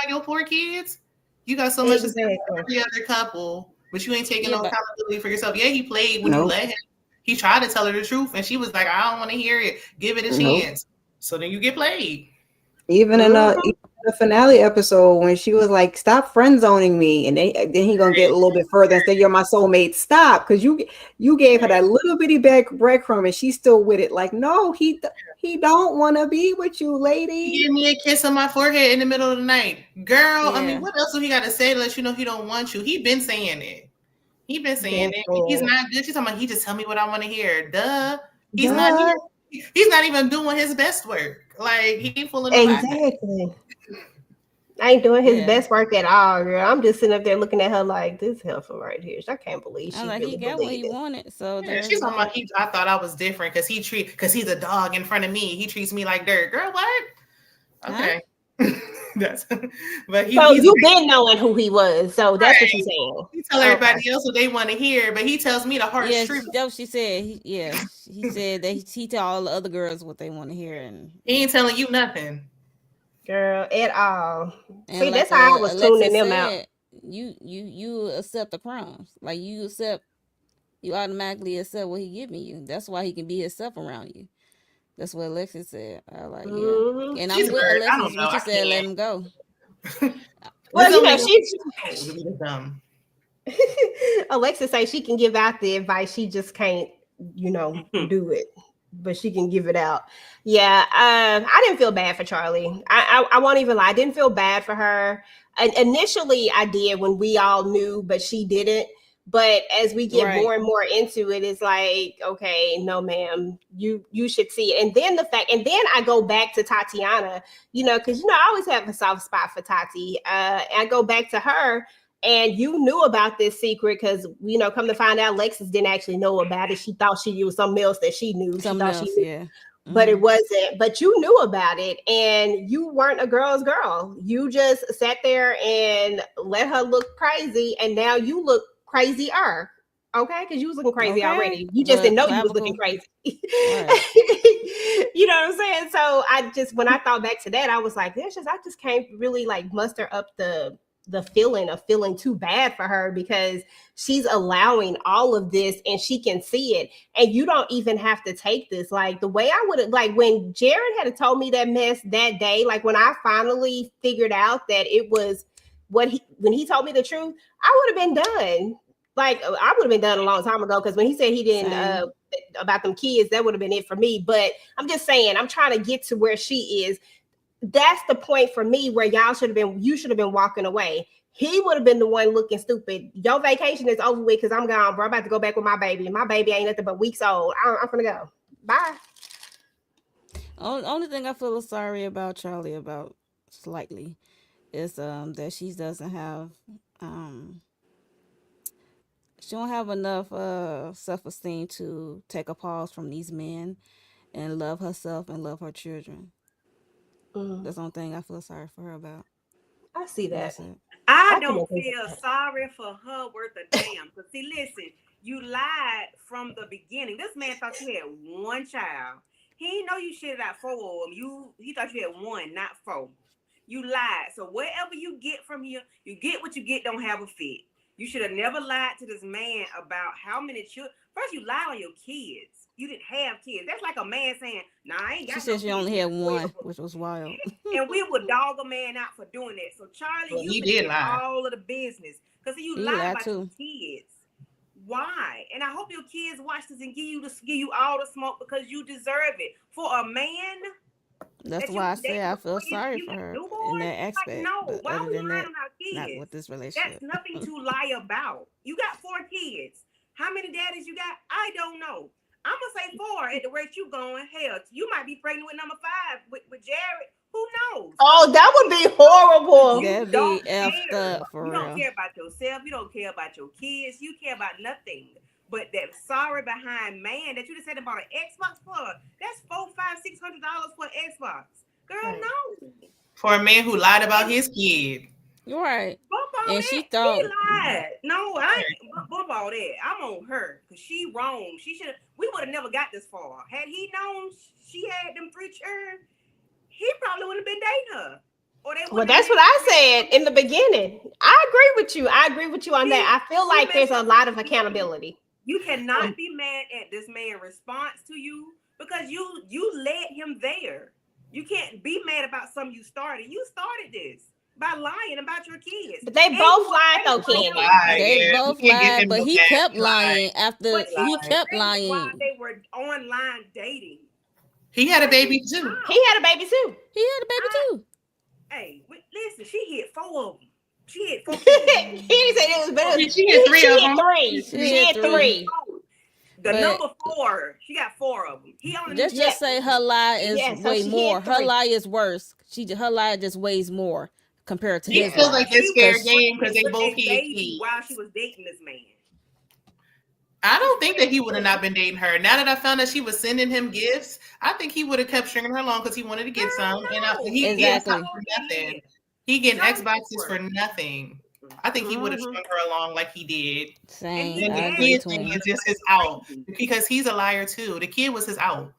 your poor kids. You got so much to say for every other couple, but you ain't taking no accountability for yourself. Yeah, he played when you let him. He tried to tell her the truth, and she was like, I don't want to hear it. Give it a chance. So then you get played. Even in the finale episode, when she was like, stop friend zoning me, and then he gonna get a little bit further and say, you're my soulmate. Stop, because you gave her that little bitty breadcrumb, and she's still with it. Like, no, he don't want to be with you, lady. He gave me a kiss on my forehead in the middle of the night. Girl, I mean, what else do he got to say to let you know he don't want you? He been saying it. He been saying it. He's not good. She's talking about, he just tell me what I want to hear. Duh. He's not here. He's not even doing his best work. Like, he ain't fooling nobody. Exactly. I ain't doing his best work at all, girl. I'm just sitting up there looking at her like, this helpful right here. I can't believe she really he got what he wanted. So she's talking about, I thought I was different because he's a dog in front of me. He treats me like dirt. Girl, what? Okay. But you've been knowing who he was, so that's what she's saying. He tell everybody else what they want to hear, but he tells me the harsh truth. That's what she said. He said that he tell all the other girls what they want to hear, and he ain't telling you nothing, girl, at all. And see, that's how I was tuning them out. You accept the crumbs, like you automatically accept what he giving you. That's why he can be himself around you. That's what Alexis said. I like, and I'm with Alexis when she said, "Let him go." Well, you know, she's dumb. Alexis say she can give out the advice, she just can't, do it, but she can give it out. Yeah, I didn't feel bad for Charlie. I won't even lie, I didn't feel bad for her. And initially, I did when we all knew, but she didn't. But as we get more and more into it, it's like, okay, no, ma'am, you should see it. And then I go back to Tatiana, because, I always have a soft spot for Tati. I go back to her, and you knew about this secret because, come to find out, Lexus didn't actually know about it. She thought she knew something else that she knew. But it wasn't. But you knew about it, and you weren't a girl's girl. You just sat there and let her look crazy, and now you look crazier, okay? Because you was looking crazy already. You just didn't know you was looking crazy. You know what I'm saying? So when I thought back to that, I was like, I just can't really like muster up the the feeling of feeling too bad for her because she's allowing all of this and she can see it. And you don't even have to take this. Like the way I would have, like when Jared had told me that mess that day, like when I finally figured out that it was when he told me the truth, I would have been done. Like I would have been done a long time ago, because when he said he didn't about them kids, that would have been it for me. But I'm just saying, I'm trying to get to where she is. That's the point for me where you should have been walking away. He would have been the one looking stupid. Your vacation is over with because I'm gone, bro. I'm about to go back with my baby. And my baby ain't nothing but weeks old. I'm gonna go. Bye. Only thing I feel sorry about Charlie about slightly is that she doesn't have she don't have enough self-esteem to take a pause from these men and love herself and love her children. That's the only thing I feel sorry for her about. I see that. I don't feel sorry for her worth a damn. Because see, listen, you lied from the beginning. This man thought you had one child. He didn't know you shitted out 4 of them. He thought you had 1, not 4. You lied. So whatever you get from here, you get what you get. Don't have a fit. You should have never lied to this man about how many children. First, you lied on your kids. You didn't have kids. That's like a man saying, "Nah, I ain't got." She said she only had 1, which was wild. And we would dog a man out for doing that. So Charlie, you did lie all of the business because you lied about your kids. Why? And I hope your kids watch this and give you all the smoke because you deserve it. For a man. That's why I say I feel sorry for her in that aspect. Like, no, but why other are we than lying that, on our kids? not with this relationship. That's nothing to lie about. You got 4 kids. How many daddies you got? I don't know. I'm gonna say 4 at the rate you going. Hell, you might be pregnant with number 5 with Jared. Who knows? Oh, that would be horrible. That'd be effed up for real. You don't care about yourself. You don't care about your kids. You care about nothing. But that sorry behind man that you just said about an Xbox for, that's $400, $500, $600 for an Xbox. Girl, right. No. For a man who lied about his kid. You're right. And she thought he lied. No, I ain't bump all that. I'm on her because she wrong. She should. We would have never got this far. Had he known she had them 3 children, he probably wouldn't have been dating her. Well, that's what I said in the beginning. I agree with you. I agree with you on that. I feel like there's a lot of accountability. You cannot be mad at this man's response to you because you led him there. You can't be mad about something you started. You started this by lying about your kids. But they both lied though, Kenny. They both lied, but he kept lying after he kept lying. While they were online dating. He had a baby too. He had a baby too. Hey, listen, she hit 4 of them. She hit 4. He didn't say it was better. She hit 3 of them. She had 3. The number 4, she got 4 of them. He only just say her lie is way more. Her lie is worse. Her lie just weighs more compared to his. He feels like it's fair game because they both hit while she was dating this man. I don't think that he would have not been dating her. Now that I found that she was sending him gifts, I think he would have kept stringing her along because he wanted to get some. And he gets for nothing. He getting Xboxes for nothing. I think he would have strung her along like he did. Same. And the kid thing is just his out because he's a liar too. The kid was his out.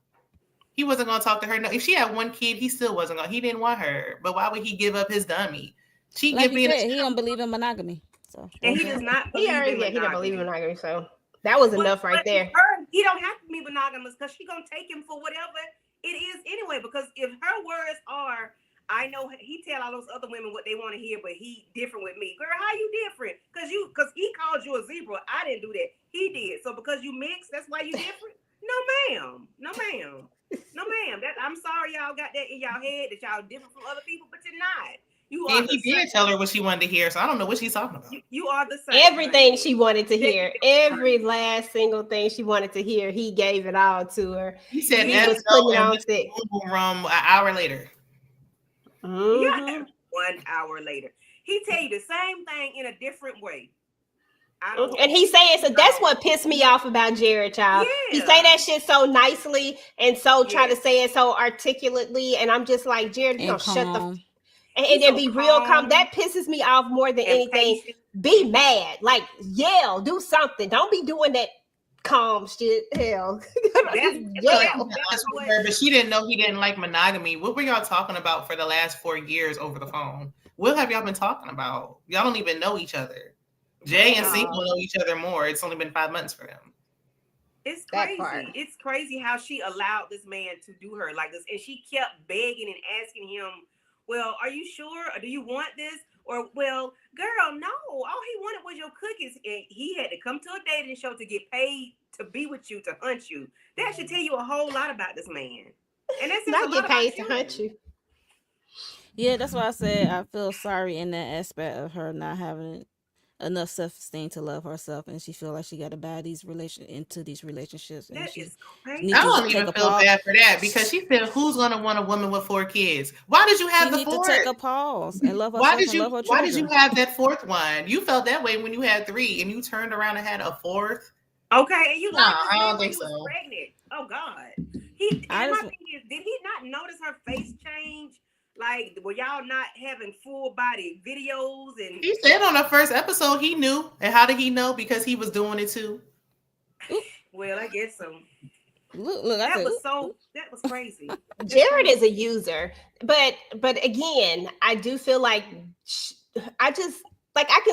He wasn't going to talk to her. No, if she had 1 kid, he still wasn't going. He didn't want her. But why would he give up his dummy? He don't believe in monogamy. So and he does not. He don't believe in monogamy. So that was enough right there. He don't have to be monogamous because she's gonna take him for whatever it is anyway. Because if her words are, I know he tell all those other women what they want to hear, but he different with me. Girl, how you different? Because he called you a zebra. I didn't do that. He did. So because you mixed, that's why you different? No, ma'am. No, ma'am. No, ma'am. I'm sorry y'all got that in y'all head that y'all different from other people, but you're not. And he did tell her what she wanted to hear, so I don't know what she's talking about. You are the same. Everything she wanted to hear, every last single thing she wanted to hear, he gave it all to her. He said, "He was putting it on thick." Room an hour later. Yeah, 1 hour later, he tell you the same thing in a different way. And he saying so. That's what pissed me off about Jared, child. Yeah. He say that shit so nicely and so try to say it so articulately, and I'm just like, Jared, you don't shut the. And be real calm. That pisses me off more than anything. Patient. Be mad, like yell, do something. Don't be doing that calm shit. Hell, but she didn't know he didn't like monogamy. What were y'all talking about for the last 4 years over the phone? What have y'all been talking about? Y'all don't even know each other. Jay and Cinco know each other more. It's only been 5 months for them. It's crazy. It's crazy how she allowed this man to do her like this, and she kept begging and asking him, "Well, are you sure? Or do you want this?" Or, "Well, girl, no. All he wanted was your cookies, and he had to come to a dating show to get paid to be with you, to hunt you." That should tell you a whole lot about this man. And that's not get paid to hunt you. Yeah, that's why I said I feel sorry in that aspect of her not having enough self-esteem to love herself, and she feel like she got to buy these relationships. And that she is crazy. I don't even feel bad for that, because she said, "Who's gonna want a woman with 4 kids?" Why did you have the fourth? To take a pause and love herself and love her children. Why did you have that 4th one? You felt that way when you had 3, and you turned around and had a 4th. Okay, and you I don't think so. Pregnant. Oh God, did he not notice her face change? Like, were y'all not having full body videos? And he said on the first episode he knew. And how did he know? Because he was doing it too. Well, I guess so. Look, that was crazy. Jared is a user, but again, I do feel like I can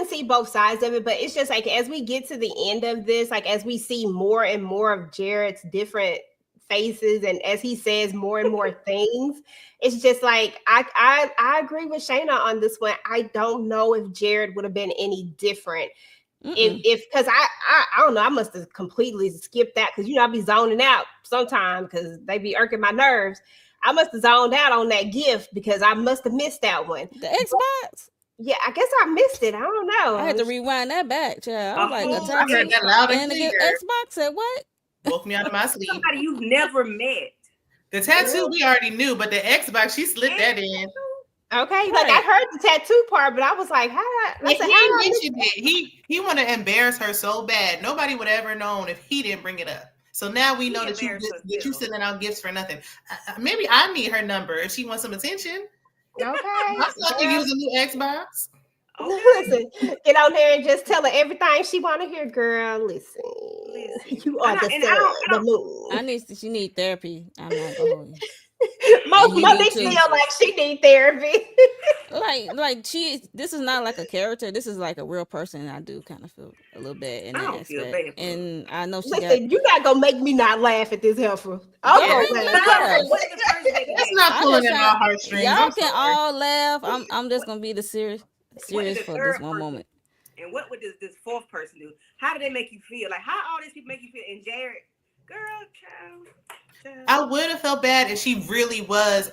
see both sides of it, but it's just like as we get to the end of this, like as we see more and more of Jared's different faces, and as he says more and more things, it's just like I agree with Shayna on this one. I don't know if Jared would have been any different. If because I don't know, I must have completely skipped that, because I be zoning out sometimes because they be irking my nerves. I must have zoned out on that gift because I must have missed that one. The Xbox. Yeah, I guess I missed it. I don't know. I had to rewind that back, child. I was like, I heard that loud and clear. Xbox said what? Woke me out of my sleep. Somebody you've never met. The tattoo we already knew, but the Xbox, she slid that in. Okay, like I heard the tattoo part, but I was like, he want to embarrass her so bad. Nobody would ever known if he didn't bring it up. So now we know that you sending out gifts for nothing. Maybe I need her number if she wants some attention. Okay, I still can use a new Xbox. Okay. Listen, get on there and just tell her everything she want to hear, girl. Listen. You are the sun, the moon. She need therapy. I'm not going. Monique feel like she need therapy. like this is not like a character. This is like a real person. I do kind of feel a little bad in that aspect. Feel bad. And I know you're not gonna make me not laugh at this heifer. That's not pulling at my heartstrings. Y'all can all laugh. I'm just gonna be the serious for this one moment. And what would this 4th person do? How do they make you feel? Like, how all these people make you feel? And Jared, girl, child. I would have felt bad if she really was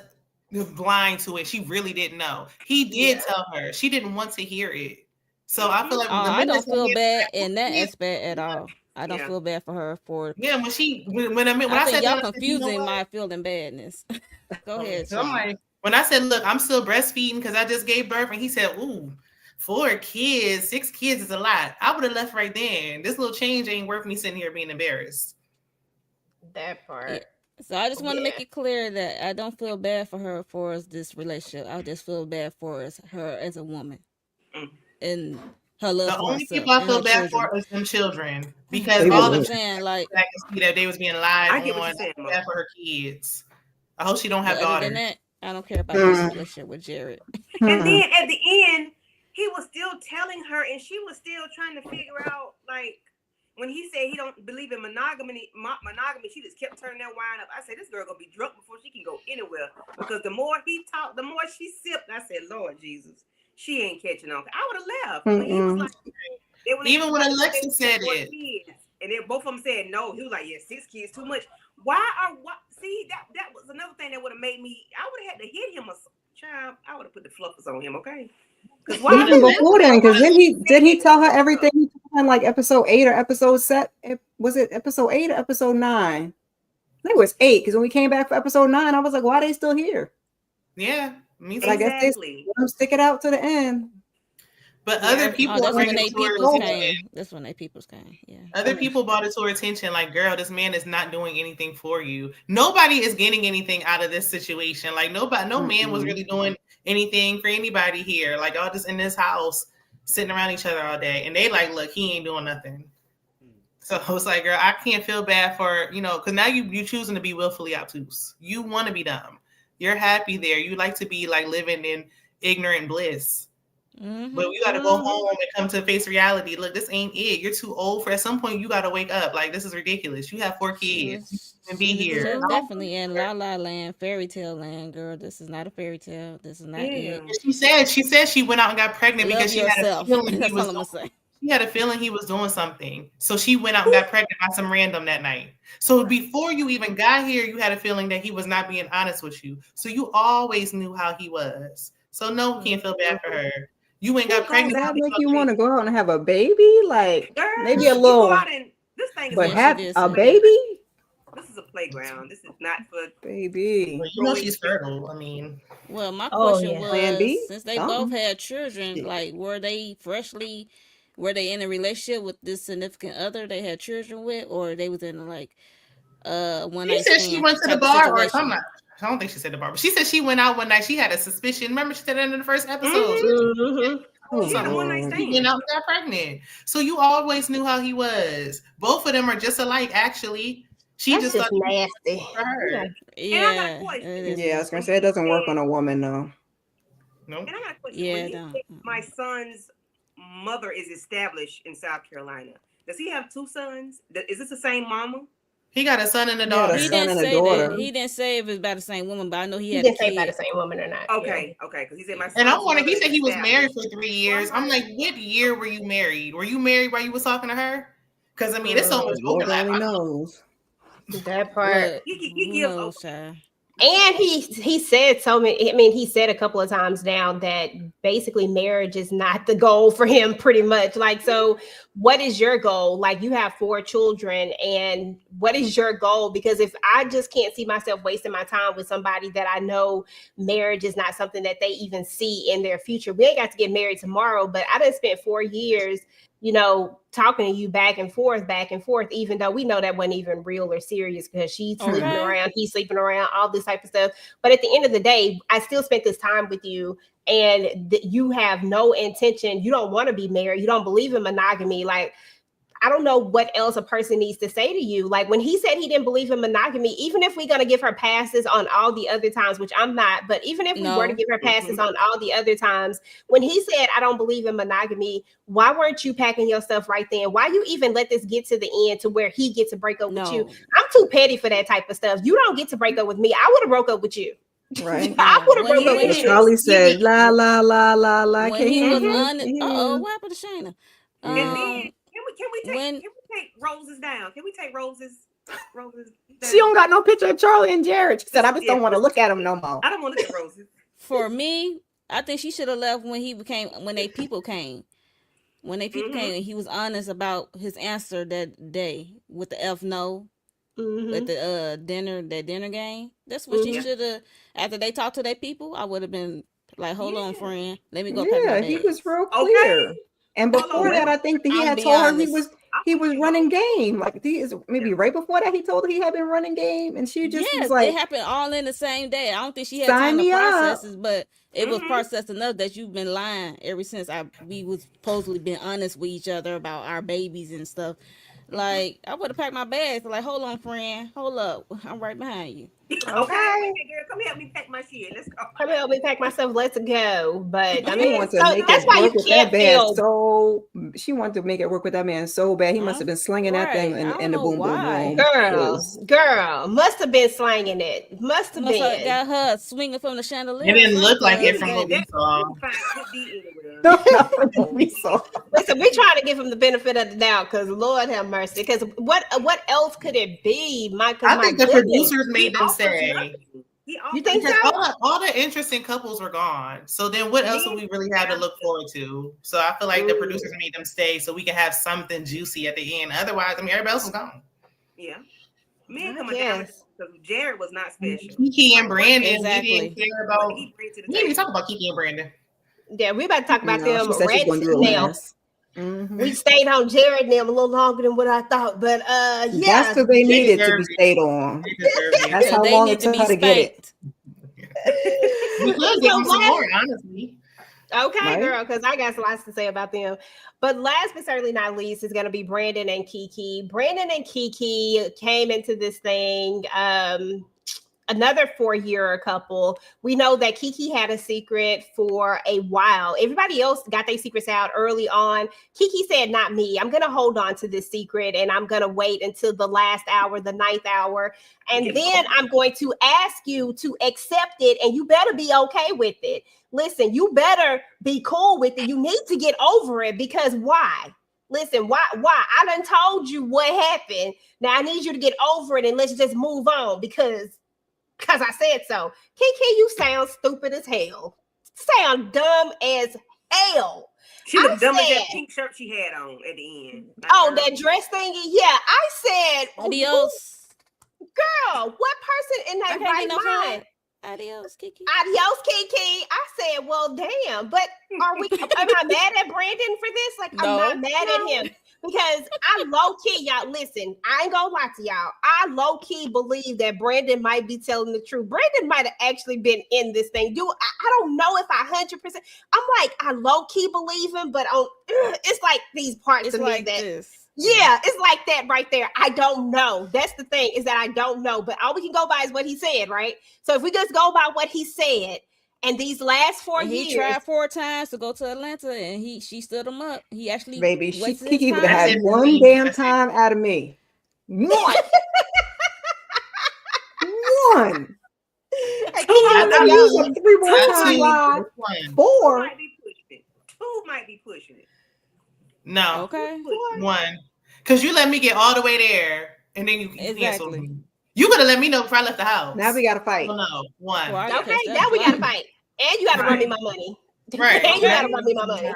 blind to it. She really didn't know. He did tell her. She didn't want to hear it. So I feel like I don't feel bad in that aspect at all. I don't feel bad for her for when I think y'all confusing my feeling badness. Go ahead. So I'm like, when I said, look, I'm still breastfeeding because I just gave birth, and he said, ooh, 4 kids, 6 kids is a lot. I would have left right then. This little change ain't worth me sitting here being embarrassed. That part. Yeah. So I just want to make it clear that I don't feel bad for her for this relationship. I just feel bad for her as a woman and her love. The only people I feel bad for is them children, because all the saying like that they was being lied on. Bad for her kids. I hope she don't have daughters. Other than that, I don't care about this relationship with Jared. And then at the end, he was still telling her, and she was still trying to figure out, like, when he said he don't believe in monogamy, she just kept turning that wine up. I said, this girl gonna be drunk before she can go anywhere, because the more he talked, the more she sipped. I said, Lord Jesus, she ain't catching on. I would have left. But he was like, even when Alexis said it, kids, and then both of them said no. He was like, yeah, 6 kids too much. See, that was another thing that would have made me. I would have had to hit him a child. I would have put the fluffers on him. Okay. Even before then, because did he tell her everything in like episode 8 or episode 7? Was it episode 8 or episode 9? I think it was 8, because when we came back for episode 9, I was like, why are they still here? Yeah, me too. But I guess they stick it out to the end. But other people that's when they peoples came. That's when they peoples came. Yeah. Other people brought it to her attention, like, girl, this man is not doing anything for you. Nobody is getting anything out of this situation. Like, no man was really doing anything for anybody here. Like, all just in this house, sitting around each other all day. And they like, look, he ain't doing nothing. So it's like, girl, I can't feel bad for, because now you choosing to be willfully obtuse. You want to be dumb. You're happy there. You like to be like living in ignorant bliss. But you got to go home and come to face reality. Look, this ain't it. You're too old for. At some point, you got to wake up. Like, this is ridiculous. You have 4 kids and be here. Definitely in La La Land, fairy tale land, girl. This is not a fairy tale. This is not it. She said she went out and got pregnant because she had a feeling That's all I'm gonna say. She had a feeling he was doing something. So she went out and got pregnant by some random that night. So before you even got here, you had a feeling that he was not being honest with you. So you always knew how he was. So no, we can't feel bad for her. You ain't got pregnant. That make you want to go out and have a baby? Like, girl, maybe a little. This thing is but have a baby? This is a playground. This is not for baby. Well, she's fertile. I mean, well, my question was, since they both Uh-huh. had children, like, were they in a relationship with this significant other they had children with, or they was in like one night stand? She said she went to the bar or something. I don't think she said the bar, but she said she went out one night. She had a suspicion. Remember, she said that in the first episode. She had a one night stand. She went out and got pregnant. So you always knew how he was. Both of them are just alike, actually. She That's just nasty for her. Yeah, I was gonna say it doesn't work on a woman, though. No. And I got a question. Yeah, my son's mother is established in South Carolina. Does he have 2 sons? Is this the same mama? He got a son and a daughter. He didn't say that. He didn't say if it's by the same woman, but I know he had. He didn't say by the same woman or not. Okay, because he said my son. And I'm wondering, he said he was married for 3 years. I'm like, what year were you married? Were you married while you was talking to her? Because I mean, it's so much overlap. Lord only knows. That part. He gives. And he said so many. I mean, he said a couple of times now that basically marriage is not the goal for him. Pretty much, like, so what is your goal? Like, you have 4 children, and what is your goal? Because if I just can't see myself wasting my time with somebody that I know marriage is not something that they even see in their future. We ain't got to get married tomorrow, but I done spent 4 years, talking to you back and forth, even though we know that wasn't even real or serious because she's sleeping around, he's sleeping around, all this type of stuff. But at the end of the day, I still spent this time with you, and you have no intention. You don't want to be married. You don't believe in monogamy. Like, I don't know what else a person needs to say to you. Like, when he said he didn't believe in monogamy, even if we're going to give her passes on all the other times, which I'm not, but even if we were to give her passes on all the other times, when he said, I don't believe in monogamy, why weren't you packing your stuff right then? Why you even let this get to the end to where he gets to break up with you? I'm too petty for that type of stuff. You don't get to break up with me. I would have broke up with you. Right. I would have broke up with you. Charlie said, la, la, la, la, la. When he was on it, what happened to Shayna? And then, can we take roses down? Can we take roses down? She don't got no picture of Charlie and Jared. She said, I just don't want to look at them no more. I don't want to look at roses. For me, I think she should have left when they people came. When they people came, and he was honest about his answer that day with the F no. At the dinner game. That's what she should have. After they talked to their people, I would have been like, hold on, friend, let me go pack my bags. He was real clear. Okay. And before that, I think that he had told her he was running game. Like, maybe right before that, he told her he had been running game, and she just was like, it happened all in the same day. I don't think she had time to process it, but it was processed enough that you've been lying ever since we was supposedly been honest with each other about our babies and stuff. Like, I would have packed my bags. Like, hold on, friend. Hold up. I'm right behind you. Okay, girl, come help me pack my shit. Let's go. Come help me pack my stuff. Let's go. But I mean, that's why you can't feel. So she wanted to make it work with that man so bad. He must have been slinging that thing in the boom boom room. Girl, must have been slanging it. Must have been. Got her swinging from the chandelier. It didn't look like it from what we saw. Listen, we trying to give him the benefit of the doubt because Lord have mercy. Because what else could it be? I think the producers made them say. You think so? All the interesting couples were gone. So then what else would we really have to look forward to? So I feel like the producers made them stay so we can have something juicy at the end. Otherwise, I mean, everybody else is gone. Yeah. Men coming down because Jared was not special. Kiki and Brandon, exactly. We didn't care about. We didn't even talk about Kiki and Brandon. Yeah, we about to talk about them rats now. We stayed on Jared and them a little longer than what I thought, but yeah, that's because they needed to be stayed on. That's how long it took her to get it. We could give them some more, honestly. Okay, Right? girl, because I got lots to say about them. But last but certainly not least is going to be Brandon and Kiki. Brandon and Kiki came into this thing. Another 4-year couple. We know that Kiki had a secret for a while. Everybody else got their secrets out early on. Kiki said, not me. I'm going to hold on to this secret and I'm going to wait until the last hour, the 9th hour. And then I'm going to ask you to accept it and you better be okay with it. Listen, you better be cool with it. You need to get over it because why? Listen, why? I done told you what happened. Now I need you to get over it and let's just move on because I said so. Kiki, you sound stupid as hell. Sound dumb as hell. She looked dumb as that pink shirt she had on at the end. That dress thingy? Yeah, I said, Adios. Girl, what person in their right mind? Adios, Kiki. Adios, Kiki. I said, well, damn. But am I mad at Brandon for this? Like, I'm not mad at him. Because I low-key, y'all, listen, I ain't gonna lie to y'all. I low-key believe that Brandon might be telling the truth. Brandon might have actually been in this thing. I don't know if I 100%. I'm like, I low-key believe him, but it's like these parts of me that... This. Yeah, it's like that right there. I don't know. That's the thing, is that I don't know. But all we can go by is what he said, right? So if we just go by what he said, and these last 4 years, he tried 4 times to go to Atlanta, and she stood him up. He actually, baby, Kiki would have had one damn time out of me. One. One. I 3 more times. 4 Two might be pushing it. No. Okay. 1. Because you let me get all the way there, and then you canceled me. You could have let me know before I left the house. Now we got to fight. Oh, no. 1. Well, okay, now we got to fight. And you got to run me my money. Right. And you got to run me my money.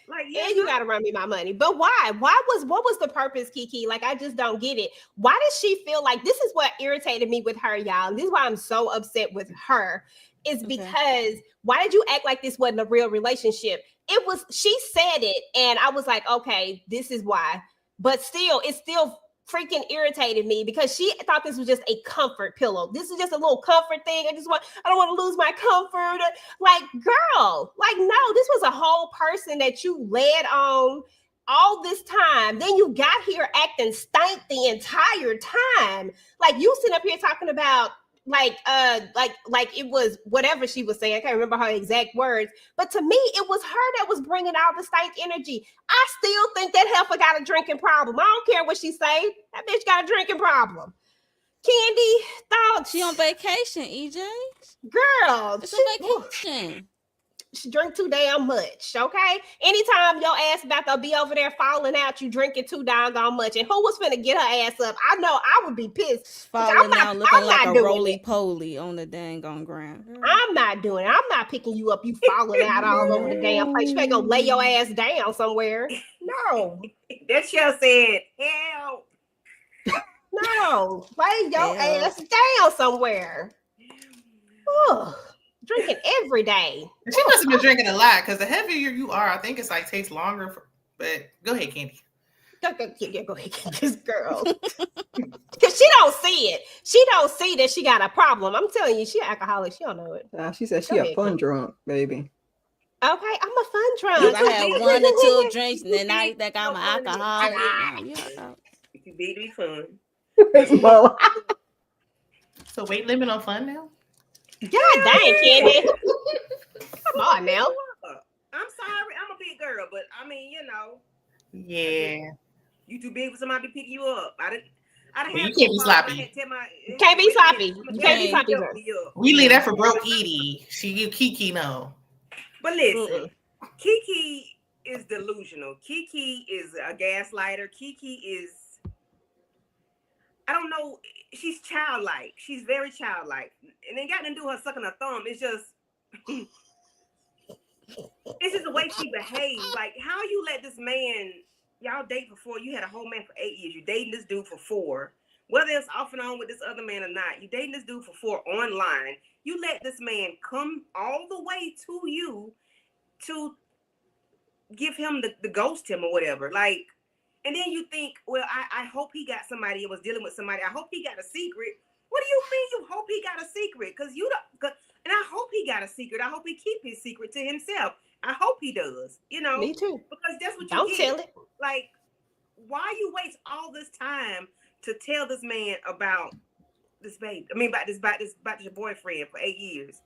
And you got to run me my money. But why? What was the purpose, Kiki? Like, I just don't get it. Why does she feel like this is what irritated me with her, y'all? And this is why I'm so upset with her. Is because why did you act like this wasn't a real relationship? It was, she said it, and I was like, okay, this is why. But still, it still freaking irritated me because she thought this was just a comfort pillow. This is just a little comfort thing. I don't want to lose my comfort. Like, girl, like, no, this was a whole person that you led on all this time. Then you got here acting stank the entire time. Like, you sit up here talking about like it was whatever she was saying. I can't remember her exact words, but to me, it was her that was bringing out the stank energy. I still think that heifer got a drinking problem. I don't care what she say. That bitch got a drinking problem. Candy, thoughts? She on vacation, EJ. Girl, it's a vacation. She drink too damn much, okay? Anytime your ass about to be over there falling out, you drinking too doggone much. And who was finna get her ass up? I know I would be pissed. Falling out looking like a roly-poly on the dang on ground. I'm not doing it. I'm not picking you up. You falling out all over the damn place. You ain't gonna lay your ass down somewhere. No. That show said, hell. No. Lay your ass down somewhere. Ugh. Drinking every day. She must have been drinking a lot because the heavier you are, I think it's like takes longer. But go ahead, Candy. Go ahead, this girl. Because she don't see it. She don't see that she got a problem. I'm telling you, she an alcoholic. She don't know it. She said she a fun drunk, baby. Okay, I'm a fun drunk. I had 1 or 2 drinks, and then now you think I'm an alcoholic. You beat me fun. So weight limit on fun now? God dang, Candy. Come on now. I'm sorry. I'm a big girl, but I mean, you know. Yeah. You too big for somebody to pick you up. You can't be sloppy. Can't be sloppy. You can't be sloppy. We leave that for broke Edie. Kiki no. But listen, Kiki is delusional. Kiki is a gaslighter. Kiki is, I don't know, she's childlike. She's very childlike. And it got to do her sucking her thumb. It's just the way she behaves. Like, how you let this man, y'all date for 4, you had a whole man for 8 years. You dating this dude for 4. Whether it's off and on with this other man or not, you dating this dude for 4 online. You let this man come all the way to you to give him the ghost him or whatever. Like, and then you think, well, I hope he got somebody that was dealing with somebody. I hope he got a secret. What do you mean you hope he got a secret? Because And I hope he got a secret. I hope he keep his secret to himself. I hope he does, Me too. because that's what you Don't get. tell it. Like, why you waste all this time to tell this man about this baby? I mean, about your boyfriend for 8 years.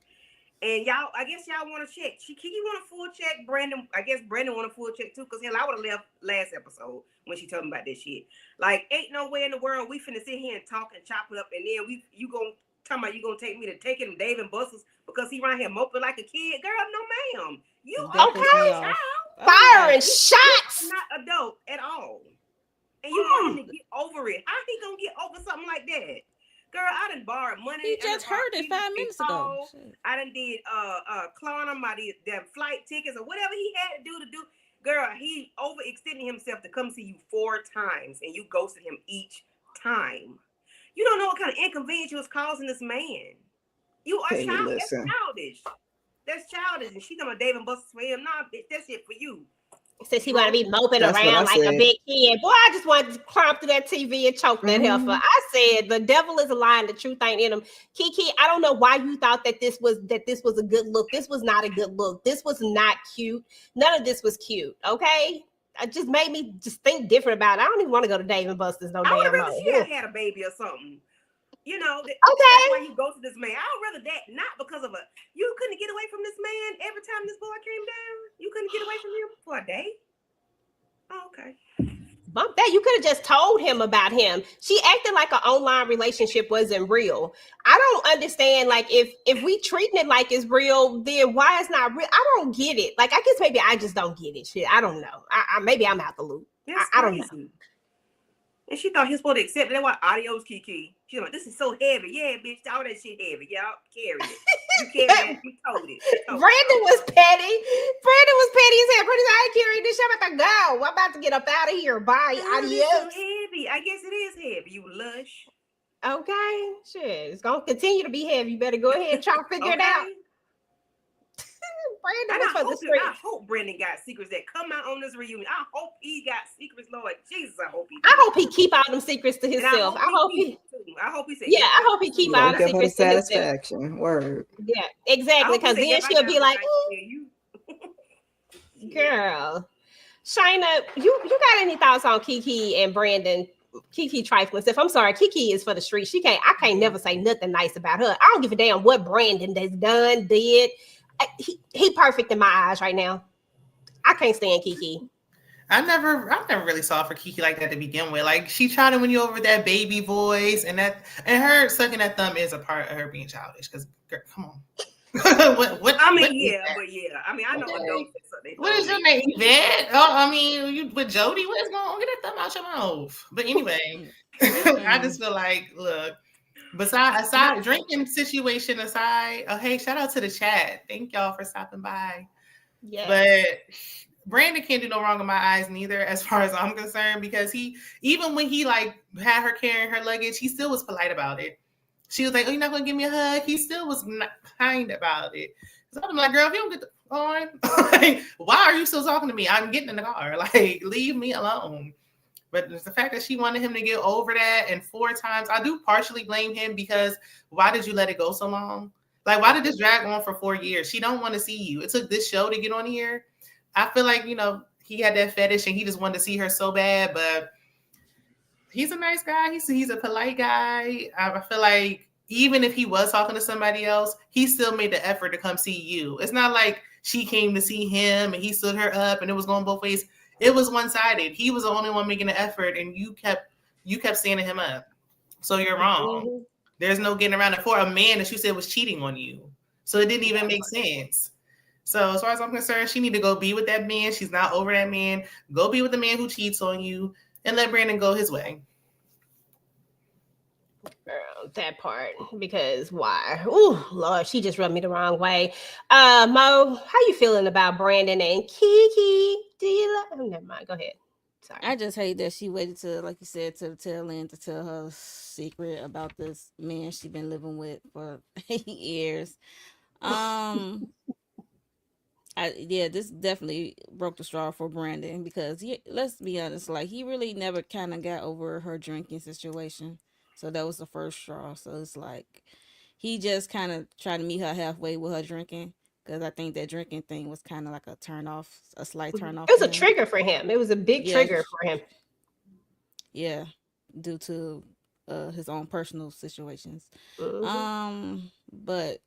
And y'all, I guess y'all want to check. Kiki want a full check. Brandon, I guess Brandon want a full check too. Cause hell, I would have left last episode when she told me about this shit. Like, ain't no way in the world we finna sit here and talk and chop it up, and then you gonna talking about you gonna take me to taking him Dave and Buster's because he around here moping like a kid. Girl, no ma'am. You That are pissed me a off. child. Firing You shots. are not adult at all. And you want him to get over it. How he gonna get over something like that? Girl, I done borrowed money. He just heard it 5 minutes ago. Shit. I done did clown him my damn flight tickets or whatever he had to do. Girl, he overextended himself to come see you 4 times and you ghosted him each time. You don't know what kind of inconvenience you was causing this man. You are Penny, child. That's listen. childish. That's childish. And she talking about Dave and Buster's for him. Nah, bitch, that's it for you. Since he want to be moping That's what I around like a said. big kid. Boy, I just wanted to climb through that TV and choke that heifer. Mhm. I said the devil is a lie and the truth ain't in him. Kiki, I don't know why you thought that this was a good look. This was not a good look. This was not cute. None of this was cute. Okay. It just made me just think different about it. I don't even want to go to Dave and Buster's no I would damn rather more. she had a baby or something. You know, Okay. that's why you go to this man. I would rather that, not because of you couldn't get away from this man every time this boy came down. You couldn't get away from him for a day. Oh, okay. Bump that. You could have just told him about him. She acted like an online relationship wasn't real. I don't understand. Like, if we treating it like it's real, then why it's not real? I don't get it. Like, I guess maybe I just don't get it. Shit, I don't know. Maybe I'm out the loop. I don't know. And she thought he was supposed to accept it. That's why adios, Kiki. She's like, this is so heavy. Yeah, bitch, all that shit heavy. Y'all carry it. You carry it. You told it. Brandon was petty. Brandon was petty as hell. Brandon, I ain't carrying this shit. I'm about to go. I'm about to get up out of here. Bye. It's Adios. so heavy. I guess it is heavy. You lush. Okay. Shit. It's going to continue to be heavy. You better go ahead and try to figure it out. Brandon was for the I hope Brandon got secrets that come out on this reunion. I hope he got secrets, Lord Jesus. I hope he. I hope he keep all them secrets to himself. I hope he said. Yeah, I hope he keep all the secrets to himself. Satisfaction. Word. Yeah, exactly. Because then she'll be like, "Girl, Shina, you got any thoughts on Kiki and Brandon?" Kiki trifling stuff. I'm sorry, Kiki is for the street. I can't never say nothing nice about her. I don't give a damn what Brandon has done, did. He perfect in my eyes right now. I can't stand Kiki. I never really saw for Kiki like that to begin with. Like, she tried to win you over with that baby voice, and her sucking that thumb is a part of her being childish. Because, come on. what I mean, I mean, I know adults. What is your name, Yvette? Oh, I mean, you with Jody? What is going on? Get that thumb out your mouth. But anyway, I just feel like, look. Aside drinking situation aside, oh hey, shout out to the chat. Thank y'all for stopping by. Yeah. But Brandon can't do no wrong in my eyes neither, as far as I'm concerned, because even when he like had her carrying her luggage, he still was polite about it. She was like, "Oh, you're not gonna give me a hug?" He still was kind about it. So I'm like, "Girl, if you don't get the on, like, why are you still talking to me? I'm getting in the car. Like, leave me alone." But the fact that she wanted him to get over that, and 4 times, I do partially blame him, because why did you let it go so long? Like, why did this drag on for 4 years? She don't want to see you. It took this show to get on here. I feel like, he had that fetish and he just wanted to see her so bad, but he's a nice guy. He's a polite guy. I feel like even if he was talking to somebody else, he still made the effort to come see you. It's not like she came to see him and he stood her up and it was going both ways. It was one-sided. He was the only one making the effort, and you kept standing him up. So you're wrong. Mm-hmm. There's no getting around it for a man that you said was cheating on you. So it didn't even make sense. So as far as I'm concerned, she need to go be with that man. She's not over that man. Go be with the man who cheats on you, and let Brandon go his way. Girl, that part, because why? Ooh, Lord, she just rubbed me the wrong way. Mo, how you feeling about Brandon and Kiki? Do you love? Oh, never mind. Go ahead. Sorry. I just hate that she waited to, like you said, to the tail end to tell her secret about this man she's been living with for 8 years. This definitely broke the straw for Brandon, because let's be honest, like, he really never kind of got over her drinking situation. So that was the first straw. So it's like, he just kind of tried to meet her halfway with her drinking, because I think that drinking thing was kind of like a turn off, a slight turn off. It was for a him. trigger for him. It was a big Yeah, trigger for him. yeah, due to his own personal situations. Mhm. But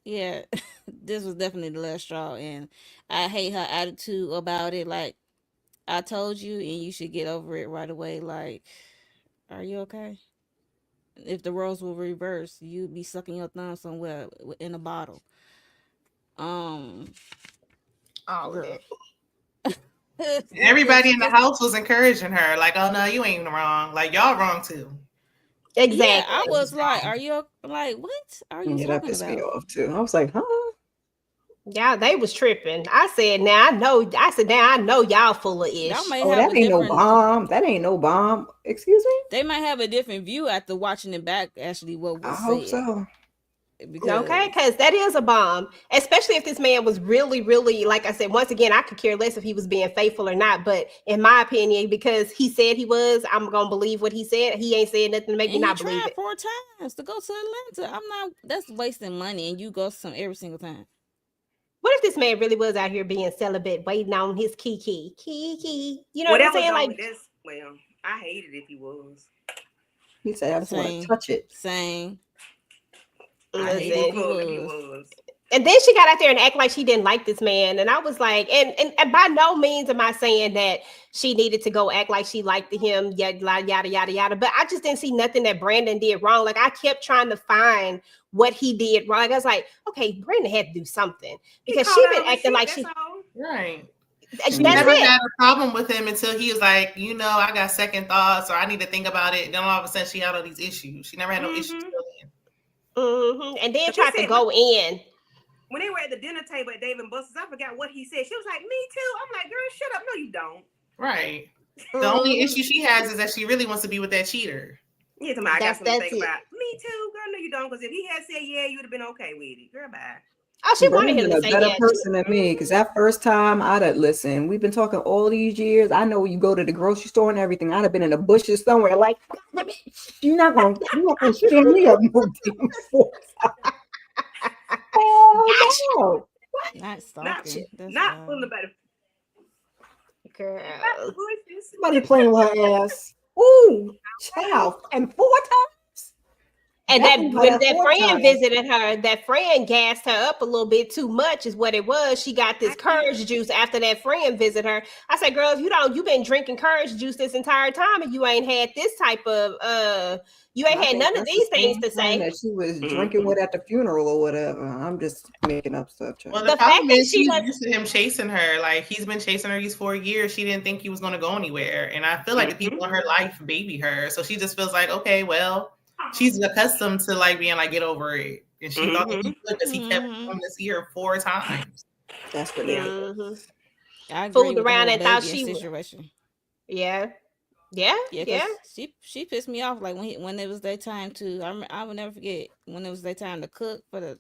yeah, this was definitely the last straw, and I hate her attitude about it. Like, I told you, and you should get over it right away. Like, are you okay? If the roles were reversed, you'd be sucking your thumb somewhere in a bottle. Um, All of girl. it. Everybody in the house was encouraging her, like, "Oh no, you ain't wrong. Like y'all wrong too." Exactly. Yeah, I was like, "Are you like what are you Yeah, that talking pissed me about?" off too. I was like, huh? Yeah, they was tripping. I said, now I know. I said, now I know y'all full of Y'all ish. may Oh, have that a ain't no different. bomb. That ain't no bomb. Excuse me? They might have a different view after watching it back. Actually, what I was hope said, so. Okay, because because that is a bomb, especially if this man was really, really, like I said, once again, I could care less if he was being faithful or not. But in my opinion, because he said he was, I'm gonna believe what he said. He ain't said nothing to make and me he not believe tried it. 4 times to go to Atlanta. I'm not. That's wasting money, and you go some every single time. What if this man really was out here being celibate, waiting on his kiki? Kiki. You know Well, what I'm that was saying? on Like, this. Well, I hated if he was. He said, I just want to Same, touch it. same. I He hated was if he cool if he was. was. and then she got out there and act like she didn't like this man. And I was like, and by no means am I saying that she needed to go act like she liked him, yada, yada, yada, yada. But I just didn't see nothing that Brandon did wrong. Like, I kept trying to find what he did wrong. Like, I was like, okay, Brandon had to do something, He because called she out been on the acting shit. like That's she, all. Right. that's She Yeah. never it. had a problem with him until he was like, I got second thoughts or I need to think about it. And then all of a sudden she had all these issues. She never had no issues. And then He tried to said go in. when they were at the dinner table at Dave and Buster's, I forgot what he said. She was like, "Me too." I'm like, "Girl, shut up." No, you don't. Right. The only issue she has is that she really wants to be with that cheater. Yeah, somebody, I got something to That's think it. about. Me too, girl. No, you don't. Because if he had said yeah, you'd have been okay with it. Girl, bye. Oh, she wanted him Brandon to a say better yeah. person than me, because that first time I'd have listened. We've been talking all these years. I know you go to the grocery store and everything. I'd have been in the bushes somewhere. Like, you're not gonna stand me up no damn force. Oh no! Not Not stalking. That's not pulling the wild. better. Girl. Somebody playing with her ass. Ooh, child, and 4 times. And Definitely by when that that fourth friend time. visited her, that friend gassed her up a little bit too much, is what it was. She got this courage juice after that friend visited her. I said, girl, if you've been drinking courage juice this entire time and you ain't had this type of you ain't I had think none of that's the these things same to friend say. that she was drinking with at the funeral or whatever. I'm just making up stuff, child. Well, The the fact problem that is she she's was used to him chasing her. Like he's been chasing her these 4 years. She didn't think he was going to go anywhere. And I feel like the people in her life baby her. So she just feels like, okay, well, she's accustomed to like being like, get over it. And she thought that he could because he kept doing this year 4 times. That's ridiculous. I agree fooled with the around whole and thought baby she was. situation. Yeah. Yeah, Yeah. because she pissed me off. Like when it was their time to, I will never forget when it was their time to cook for the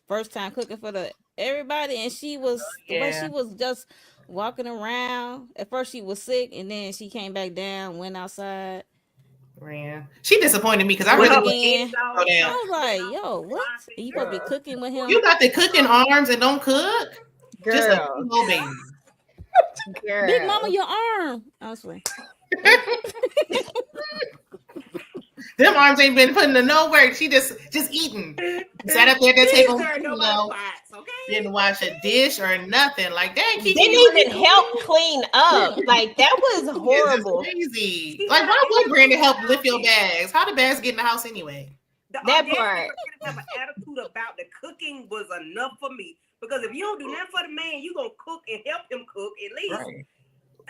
first time cooking for the everybody, and she was the way she was just walking around. At first she was sick, and then she came back down, went outside. Yeah. She disappointed me because I Cook really again. go down. I was like, yo, what? And you supposed to be cooking with him? You got the cooking arms and don't cook? Just a Girl. little baby. Big mama, Girl. your arm. Honestly. Them arms ain't been putting in no work. She just eating. Sat up there at that table, didn't wash a dish or nothing. Like that. Didn't even help clean up. Like that was horrible. Crazy. Like why would Brandon help lift your bags? How the bags get in the house anyway? That part. Have an attitude about the cooking was enough for me. Because if you don't do nothing for the man, you gonna cook and help him cook at least. Right.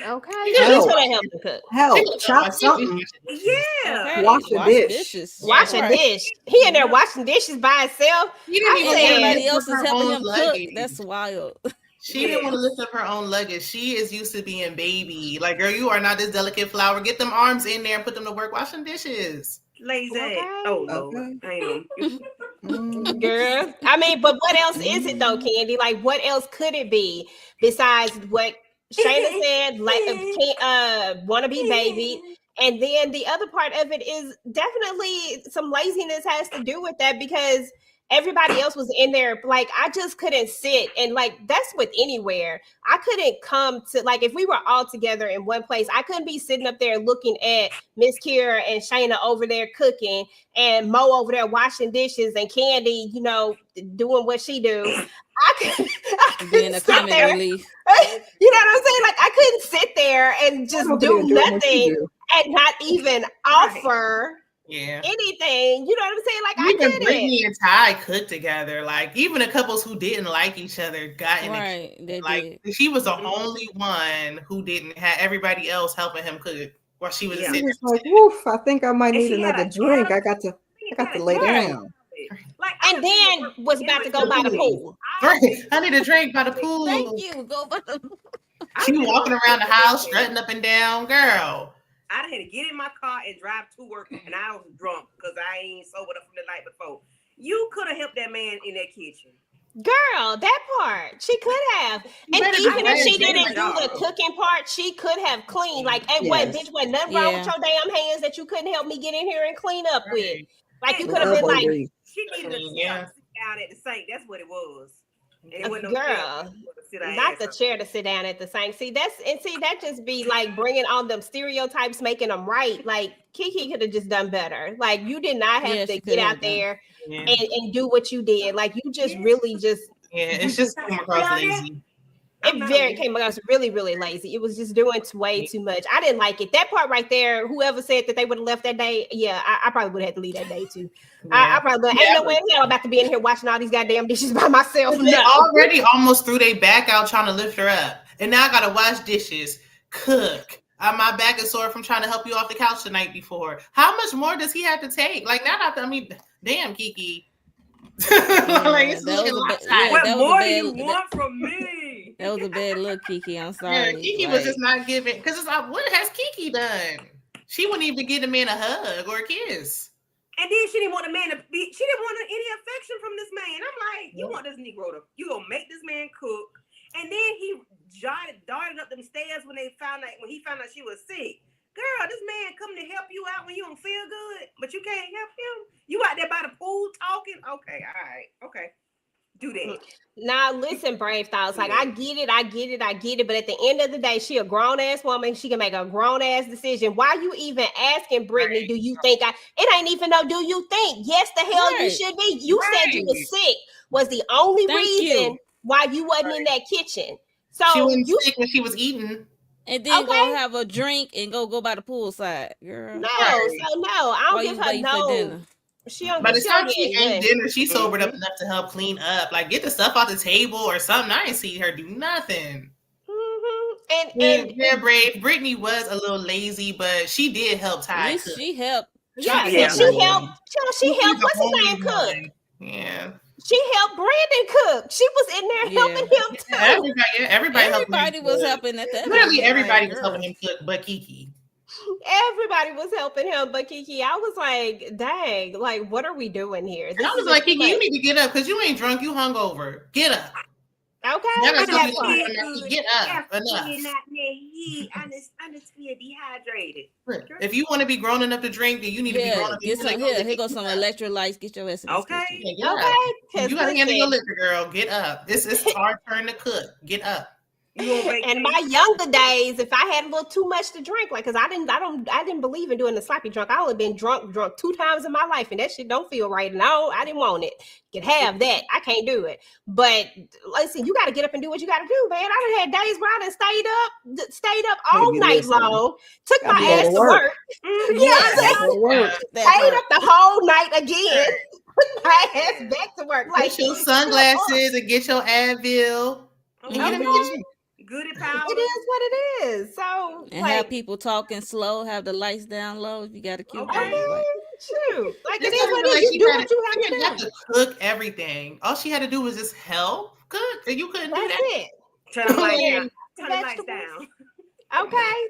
Okay. Help. Help him cook. Help. Chop something. Yeah. Okay. Wash a dish. Dishes. Wash a dish. He in there washing dishes by himself. He didn't even Everybody lift else up is her helping own him luggage. cook. That's wild. She didn't want to lift up her own luggage. She is used to being baby. Like, girl, you are not this delicate flower. Get them arms in there and put them to work washing dishes. Lazy. Okay. Oh, Lord. Girl. I mean, but what else is it though, Candy? Like, what else could it be besides what Shayna said, like, want to be baby? And then the other part of it is definitely some laziness has to do with that, because Everybody else was in there. Like, I just couldn't sit. And like, that's with anywhere. I couldn't come to, like, if we were all together in one place, I couldn't be sitting up there looking at Miss Kira and Shayna over there cooking and Mo over there washing dishes and Candy, you know, doing what she do. I Being a sit comic there. relief. You know what I'm saying? Like, I couldn't sit there and just Over do there doing what you nothing do. and not even offer Yeah. anything. You know what I'm saying? Like, I Even couldn't. Brittany and Ty cooked together. Like, even the couples who didn't like each other got in the Right, kitchen. they Like, did. she was the only one who didn't have everybody else helping him cook while she was Yeah. He sitting was there. like, woof, I think I might And need she had another a drink. I attitude. got to lay Right. down. Like, And then was about to go by the pool. Right. I need a drink by the pool. Thank you. Go by the She walking around the house, strutting up and down. Girl. I had to get in my car and drive to work, and I was drunk because I ain't sobered up from the night before. You could have helped that man in that kitchen. Girl, that part she could have, and better even be if she ready. didn't do the cooking part, she could have cleaned. Like, hey, what, Yes. bitch? What, nothing wrong with Yeah. your damn hands that you couldn't help me get in here and clean up with? Right. Like, you And could have been elbow like, grease. She needed a Yeah. chair to sit down at the sink. That's what it was. And it wasn't no girl, chair to sit her not ass the up. chair to sit down at the sink. See, that just be like bringing on them stereotypes, making them right. Like, Kiki could have just done better. Like, you did not have Yeah, to she get could out have done. there Yeah. and do what you did. Like, you just really just. Yeah, it's just come across lazy. It came across really, really lazy. It was just doing way too much. I didn't like it. That part right there, whoever said that they would have left that day, yeah, I probably would have had to leave that day too. I probably ain't no way in hell I'm about to be in here watching all these goddamn dishes by myself. They No. already almost threw their back out trying to lift her up. And now I gotta wash dishes, cook. My back is sore from trying to help you off the couch the night before. How much more does he have to take? Like, damn, Kiki. Like, it's that was looking a bad- lopsided. yeah, What that was a more do bad- you want from me? That was a bad look, Kiki. I'm Yeah, sorry. Kiki was just not giving, because it's like, what has Kiki done? She wouldn't even give the man a hug or a kiss. And then she didn't want a man to be, she didn't want any affection from this man. I'm like, you want this Negro to, you gonna make this man cook. And then he darted up them stairs when he found out she was sick. Girl, this man come to help you out when you don't feel good, but you can't help him. You out there by the pool talking? Okay, all right, okay. Do that. Now listen, Brave Thoughts. Like, I get it. But at the end of the day, she a grown ass woman. She can make a grown ass decision. Why you even asking Brittany? Right. Do you think it ain't even no? Do you think? Yes, the hell you Right. should be. You said you was sick. Was the only Thank reason you. why you wasn't in that kitchen. So She wasn't you sick when she was eating. And then Okay. go have a drink and go by the poolside, girl. no. Right. So no, I Why don't you give her waiting for no. dinner? She don't. By the she time don't she get ate good. dinner, she sobered up enough to help clean up. Like, get the stuff off the table or something. I ain't see her do nothing. And Yeah, Brave. Brittany was a little lazy, but she did help At Ty least cook. she helped. yeah, Yeah. and she helped. She was helped. the What's his only name cook? one. Yeah. She helped Brandon cook. She was in there Yeah. helping him too. Everybody helped him Everybody was cook. helping at that. Literally moment, everybody like, was girl. helping him cook, but Kiki. Everybody was helping him, but Kiki, I was like, dang, like, what are we doing here? And I was like, Kiki, you need to get up because you ain't drunk, you hungover. Get up. okay. Now that that's part. get up. Enough. I just feel dehydrated. If you want to be grown enough to drink, then you need to be grown Yeah, up. get some here goes some electrolytes. Get your ass in this Okay. kitchen. Yeah, get up. Okay. You gotta handle your liquor, girl. Get up. It's our turn to cook. Get up. And my younger days, if I had a little too much to drink, like, cause I didn't believe in doing the sloppy drunk. I only been drunk 2 times in my life, and that shit don't feel right. And I didn't want it. Can have that. I can't do it. But listen, you got to get up and do what you got to do, man. I done had days where I done stayed up all Baby, night listen. long, took Gotta my go ass to to work. work. Yeah, Yeah, Go to work. stayed up the whole night again. Put my ass back to work. Like, Put your sunglasses and get your Advil. And get in the Okay. kitchen. Goody power. It is what it is. So, And like, have people talking slow. Have the lights down low. If you got a cute Okay. baby, like, shoot. Like, it It's is not what even it like is. she You do had what you have She didn't to have do. to cook everything. All she had to do was just help cook, and you couldn't do That's that. it. Turn the lights Yeah. down. Turn the lights Vegetables. down. Okay.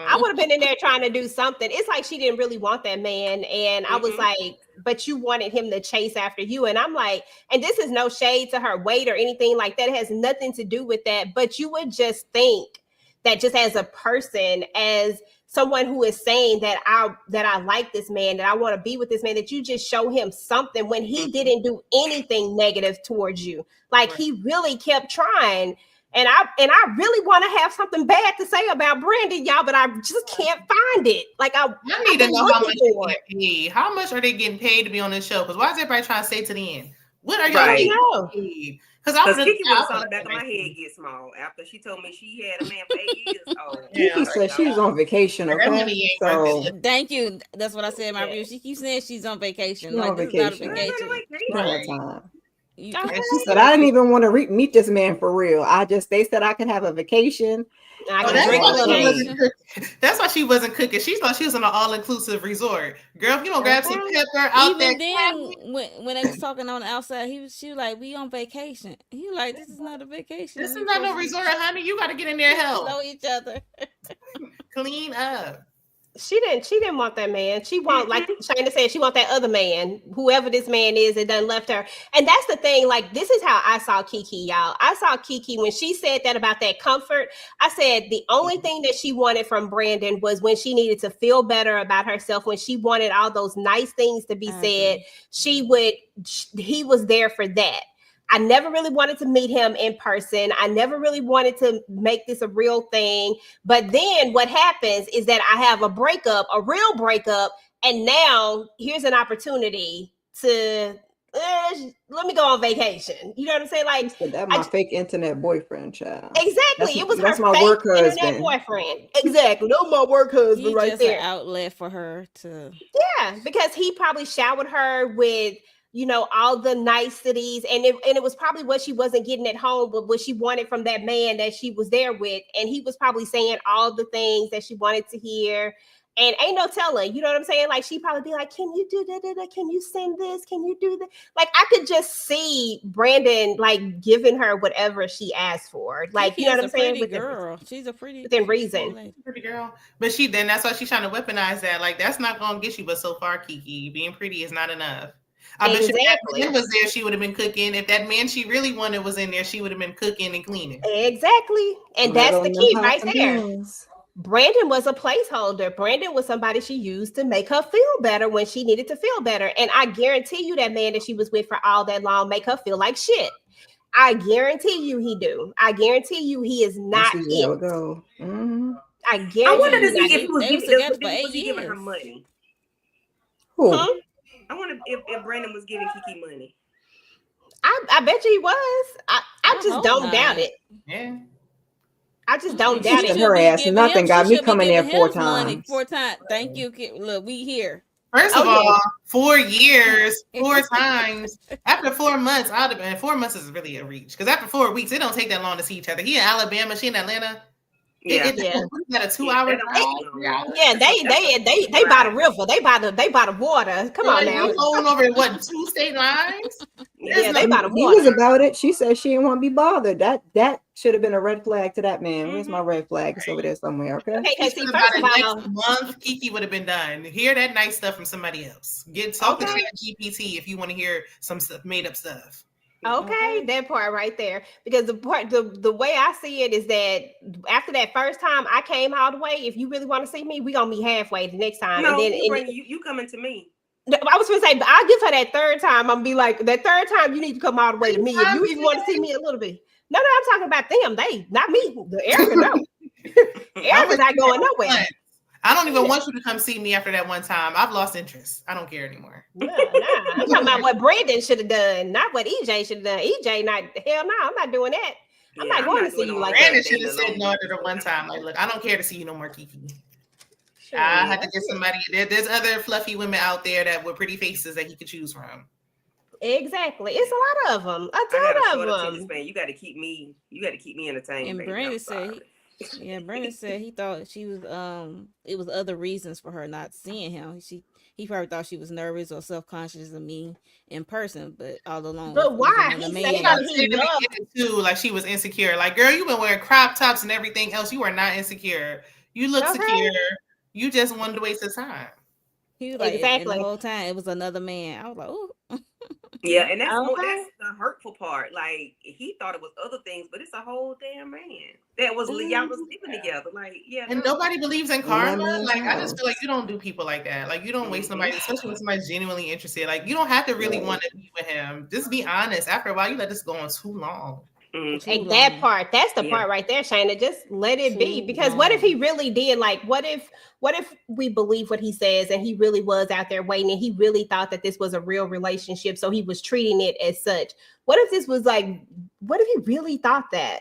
I would have been in there trying to do something. It's like she didn't really want that man. And I was like, but you wanted him to chase after you. And I'm like, and this is no shade to her weight or anything like that. It has nothing to do with that. But you would just think that just as a person, as someone who is saying that I like this man, that I want to be with this man, that you just show him something when he didn't do anything negative towards you. Like he really kept trying. And I really want to have something bad to say about Brandon, y'all, but I just can't find it. Like I need to know how much they get paid. How much are they getting paid to be on this show? Because why is everybody trying to stay to the end? What are y'all getting paid? Because Kiki was on the back of my head get small after she told me she had a man for 8 years. Oh, Kiki said she's on vacation. Okay, so thank you. That's what I said in my review. She keeps saying she's on vacation. She's on vacation. Right. She said, I didn't even want to meet this man for real. They said I could have a vacation. That's why she wasn't cooking. She thought she was in an all-inclusive resort. Girl, if you don't grab some pepper out there. Even then, when they was talking on the outside, she was like, we on vacation. He was like, this is not a vacation. This is not no resort, honey. You got to get in there and help. Know each other. Clean up. She didn't want that man. She want, like Shayna said, she want that other man, whoever this man is that done left her. And that's the thing. Like, this is how I saw Kiki, y'all. I saw Kiki when she said that about that comfort. I said the only thing that she wanted from Brandon was when she needed to feel better about herself, when she wanted all those nice things to be said, he was there for that. I never really wanted to meet him in person. I never really wanted to make this a real thing. But then what happens is that I have a real breakup. And now here's an opportunity to let me go on vacation. You know what I'm saying? Like, that's my fake internet boyfriend, child. Exactly. It was that's her my fake work husband. internet boyfriend. Exactly. No, my work husband right just there. An outlet for her to. Yeah, because he probably showered her with, all the niceties, and it was probably what she wasn't getting at home, but what she wanted from that man that she was there with, and he was probably saying all the things that she wanted to hear, and ain't no telling, you know what I'm saying? Like, she'd probably be like, can you do that? Can you send this? Can you do that? Like, I could just see Brandon, like, giving her whatever she asked for. Like, you know what I'm saying? Pretty girl. She's a pretty within reason. Pretty girl. But that's why she's trying to weaponize that. Like, that's not going to get you, but so far, Kiki, being pretty is not enough. I bet if that man was there, she would have been cooking. If that man she really wanted was in there, she would have been cooking and cleaning. Exactly. And that's the key right there. Brandon was a placeholder. Brandon was somebody she used to make her feel better when she needed to feel better. And I guarantee you that man that she was with for all that long make her feel like shit. I guarantee you he do. I guarantee you he is not it. I guarantee I wanted to see if he was giving her money. Who? Huh? I wonder if Brandon was giving Kiki money. I bet you he was. I just don't doubt it. Yeah. I just don't doubt it. Her ass nothing got me coming there 4 times. 4 times. Thank you. Look, we here. First of all, 4 years, 4 times. After 4 months, I'd have been. 4 months is really a reach because after 4 weeks, it don't take that long to see each other. He in Alabama, she in Atlanta. Yeah, What is that, a 2-hour drive? Yeah, they by the river. They by the water. Come on now. Going over 2 state lines? Yeah, they by the water. He was about it. She said she didn't want to be bothered. That should have been a red flag to that man. Where's my red flag? It's over there somewhere. Okay. See, first of all, next month, Kiki would have been done. Hear that nice stuff from somebody else. Talk to GPT if you want to hear some stuff, made up stuff. Okay, that part right there. Because the way I see it is that after that first time I came all the way, if you really want to see me, we're gonna be halfway the next time. No, and then you coming to me. I was gonna say, but I'll give her that third time. I'm gonna be like, that third time you need to come all the way to me. If you even want to see me a little bit. No, I'm talking about them. They, not me. The Erica, no. Erica's not going nowhere. I don't even want you to come see me after that one time. I've lost interest. I don't care anymore. Nah. I'm talking about what Brandon should have done, not what EJ should have done. EJ, I'm not doing that. I'm not going to see you like that. Brandon should have said no after the one time. Like, look, I don't care to see you no more, Kiki. Sure, I had to get somebody. There's other fluffy women out there that with pretty faces that he could choose from. Exactly, it's a lot of them. A ton of them. You got to keep me entertained. And Brandon said. Brandon said he thought she was it was other reasons for her not seeing him. He probably thought she was nervous or self-conscious of me in person, but all along. But why? He said too, like she was insecure. Like, girl, you've been wearing crop tops and everything else. You are not insecure. You look secure. You just wanted to waste his time. He was like, exactly. And the whole time it was another man. I was like, oh. Yeah, and that's more, Okay. that's the hurtful part. Like he thought it was other things, but it's a whole damn man that was y'all was living together. Like, yeah, And no. nobody believes in In that karma. man's Like, I just feel like house. you don't do people like that. Like, you don't waste Mhm. somebody, especially when somebody's genuinely interested. Like, you don't have to really Right. want to be with him. Just be honest. After a while, you let this go on too long. Mhm. Too And that long. part, that's the Yeah. part right there, Shayna. Just let it be. Too Because what if he long. really did, like, what if we believe what he says and he really was out there waiting and he really thought that this was a real relationship, so he was treating it as such? What if this was like, what if he really thought that?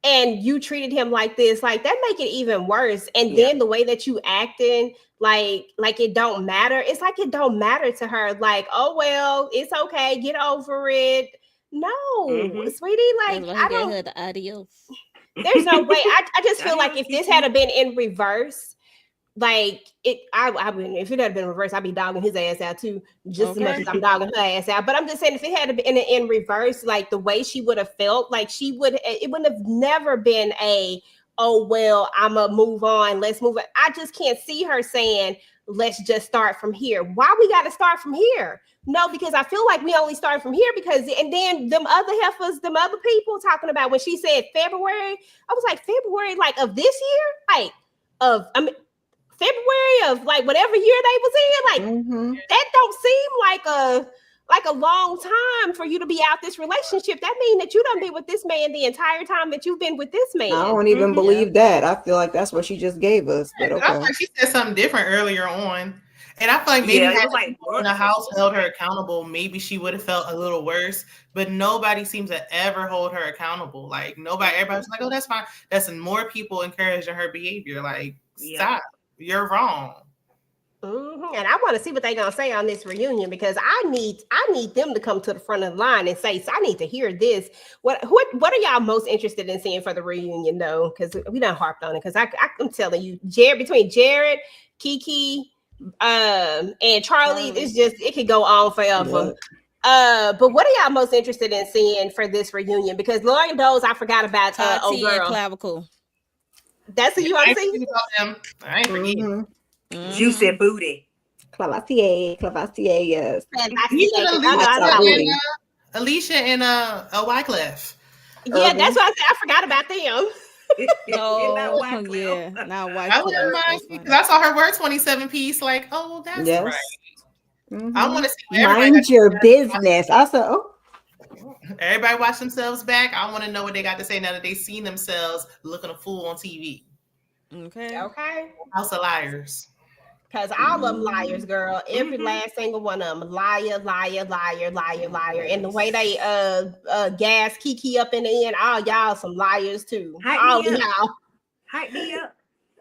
And you treated him like this, like that make it even worse. And Yeah. then the way that you acting, like it don't matter. It's like it don't matter to her. Like, oh well, it's okay, get over it. No, Mhm. sweetie, like That's why I he got don't. her the adios. There's no way. I just feel like Adios, if this Kiki. had been in reverse, like it, I mean, if it had been reversed, I'd be dogging his ass out too, just as much Okay. as I'm dogging her ass out. But I'm just saying, if it had been in reverse, like the way she would have felt, like it wouldn't have never been a, oh well, I'ma move on, let's move on. I just can't see her saying, let's just start from here. Why we got to start from here? No, because I feel like we only start from here because, and then them other heifers, them other people talking about when she said February, I was like, February, like of this year, like I mean, February of like whatever year they was in, like Mm-hmm. that don't seem like a long time for you to be out this relationship. That means that you done been with this man the entire time that you've been with this I man. don't even Mhm. believe that. I feel like that's what she just gave us. But And I feel okay. like she said something different earlier on. And I feel like maybe Yeah, it had was the like people in the months or house held her something. accountable, maybe she would have felt a little worse. But nobody seems to ever hold her accountable. Like nobody, everybody's like, oh, that's fine. That's more people encouraging her behavior. Like, Yeah. stop. You're wrong. Mm-hmm. And I want to see what they're gonna say on this reunion because I need them to come to the front of the line and say, so I need to hear this. What are y'all most interested in seeing for the reunion though? Because we done harped on it. Because I'm telling you, between Jared, Kiki, and Charlie, it's just it could go on forever. But what are y'all most interested in seeing for this reunion? Because Lauren Doe's, I forgot about old Tati and girl. Clavicle. That's who you want I to ain't see? forget about them. I ain't forget. Mm-hmm. Juicy booty. Clavassier, yes. And I see Even it, 'cause I know I That's a saw booty. Alicia and Wyclef. Yeah, Urban. that's what I said. I forgot about them. No, Not Wyclef. yeah, not White I wouldn't Cliff. mind That's because funny. I saw her wear 27 piece. Like, oh, that's right. Yes. I want Mhm. to see what everybody Mind got your to business. I said, oh, say. Everybody watch themselves back. I want to know what they got to say now that they seen themselves looking a fool on TV. Okay. Okay. House of Liars. Because all of them liars, girl. Every last single one of them. Liar, liar, liar, liar, liar. And the way they gas Kiki up in the end, all y'all some liars too. Hype All me of up. y'all. Hype me up.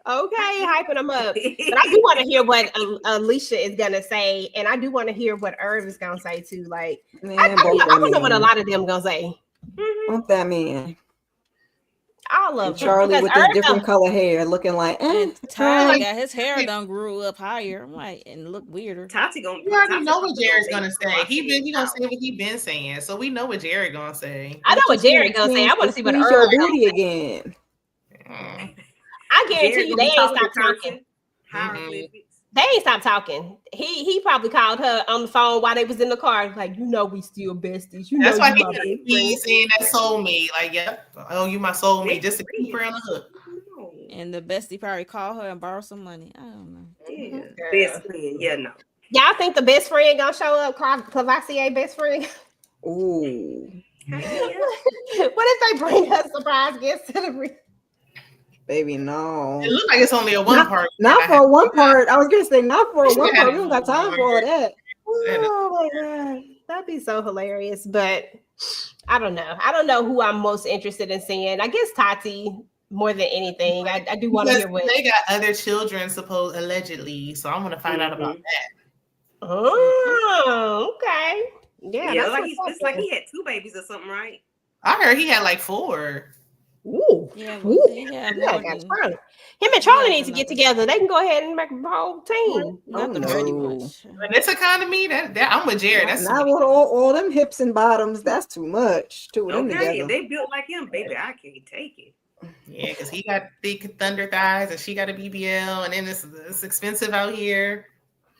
Okay, hyping them up. But I do want to hear what Alicia is gonna say, and I do want to hear what Irv is gonna say too. Like, man, I both want that to know what a man. lot of them gonna say. Both that man. All And of them, Charlie because with his Irv, different color hair looking like, And girl. Ty got his hair done grew up higher. I'm like, and look weirder. Tati gonna. We already Tati know what probably Jared's make gonna say. He gonna out. say what he been saying. So we know what Jared gonna say. I know what Just get Jared a gonna say. I chance want to see what squeeze Irv your gonna booty say. again. Mm. I guarantee Jared you gonna they be ain't talking stopped to talking. Kirsten. Hieroglyphics. They ain't stopped talking. He probably called her on the phone while they was in the car. Like, you know, we still besties. You know, That's why you my best he friend. saying that soulmate. Like, yep, oh, you my soulmate, just to keep her on the hook. And the bestie probably call her and borrow some money. I don't know. Yeah. Girl. Best friend. Yeah, no. Y'all think the best friend gonna show up? Clavassier best friend? Ooh, Hype me up. What if they bring us surprise guests to the reunion? baby, no. It looks like it's only a one part. Not for one part. I was gonna say not for We one should have part. We don't got time for all that. Oh my god, that'd be so hilarious. But I don't know. I don't know who I'm most interested in seeing. I guess Tati more than anything. I do want to Because hear what. they got other children, allegedly. So I want to find out about that. Oh, okay. Yeah, Yeah, that's like what's up it's like then. he had 2 babies or something, right? I heard he had like 4. Ooh, Yeah, ooh. he had Yeah, more got than Charlie. Him and Charlie Yeah, need to get another. together. They can go ahead and make a whole team. not the no. Brady Bunch. In this economy, that I'm with Jared. That's Not with all them hips and bottoms. That's too much. Two of them Okay, if together. they built like him, baby, I can't take it. yeah, because he got thick thunder thighs and she got a BBL, and then it's expensive out here.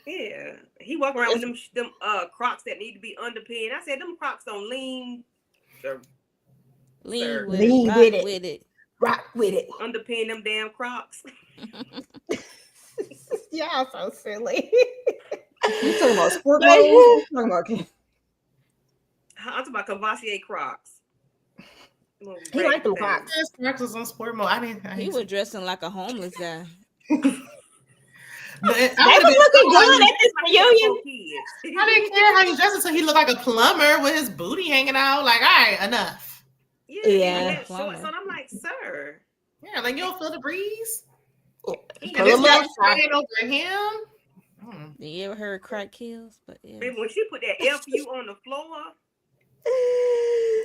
Yeah, he walk around with them Crocs that need to be underpinned. I said them Crocs don't lean. Lean with Lean it, rock with it. with it. Rock with it. Underpin them damn Crocs. Y'all so silly. You talking about sport mode? You talking about I'm talking about Cavassier Crocs. He like them Crocs. His Crocs was on sport mode. I He didn't was dressing like a homeless guy. But They was looking good at this reunion. Kids. I didn't care how he dressed until he looked like a plumber with his booty hanging out. Like, all right, enough. Yeah. So I'm like, sir. Yeah, like you don't feel the breeze. Pull And him this girl up. spraying over him. You ever heard crack kills? But yeah, Baby, when she put that FU on the floor,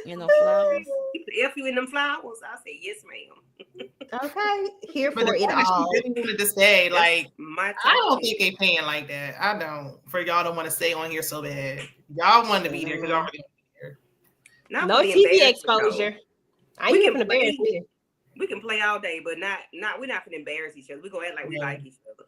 you know, flowers. she put FU in them flowers. I said, yes, ma'am. Okay, here But for the it point is all. she really wanted to stay. Like, My I don't think they paying like that. I don't. For y'all to want to stay on here so bad. Y'all wanted to be there because y'all really want to be there. No TV exposure. I ain't here for embarrass me. We can play all day, but not we're not gonna embarrass each other. We're gonna act like we like each other.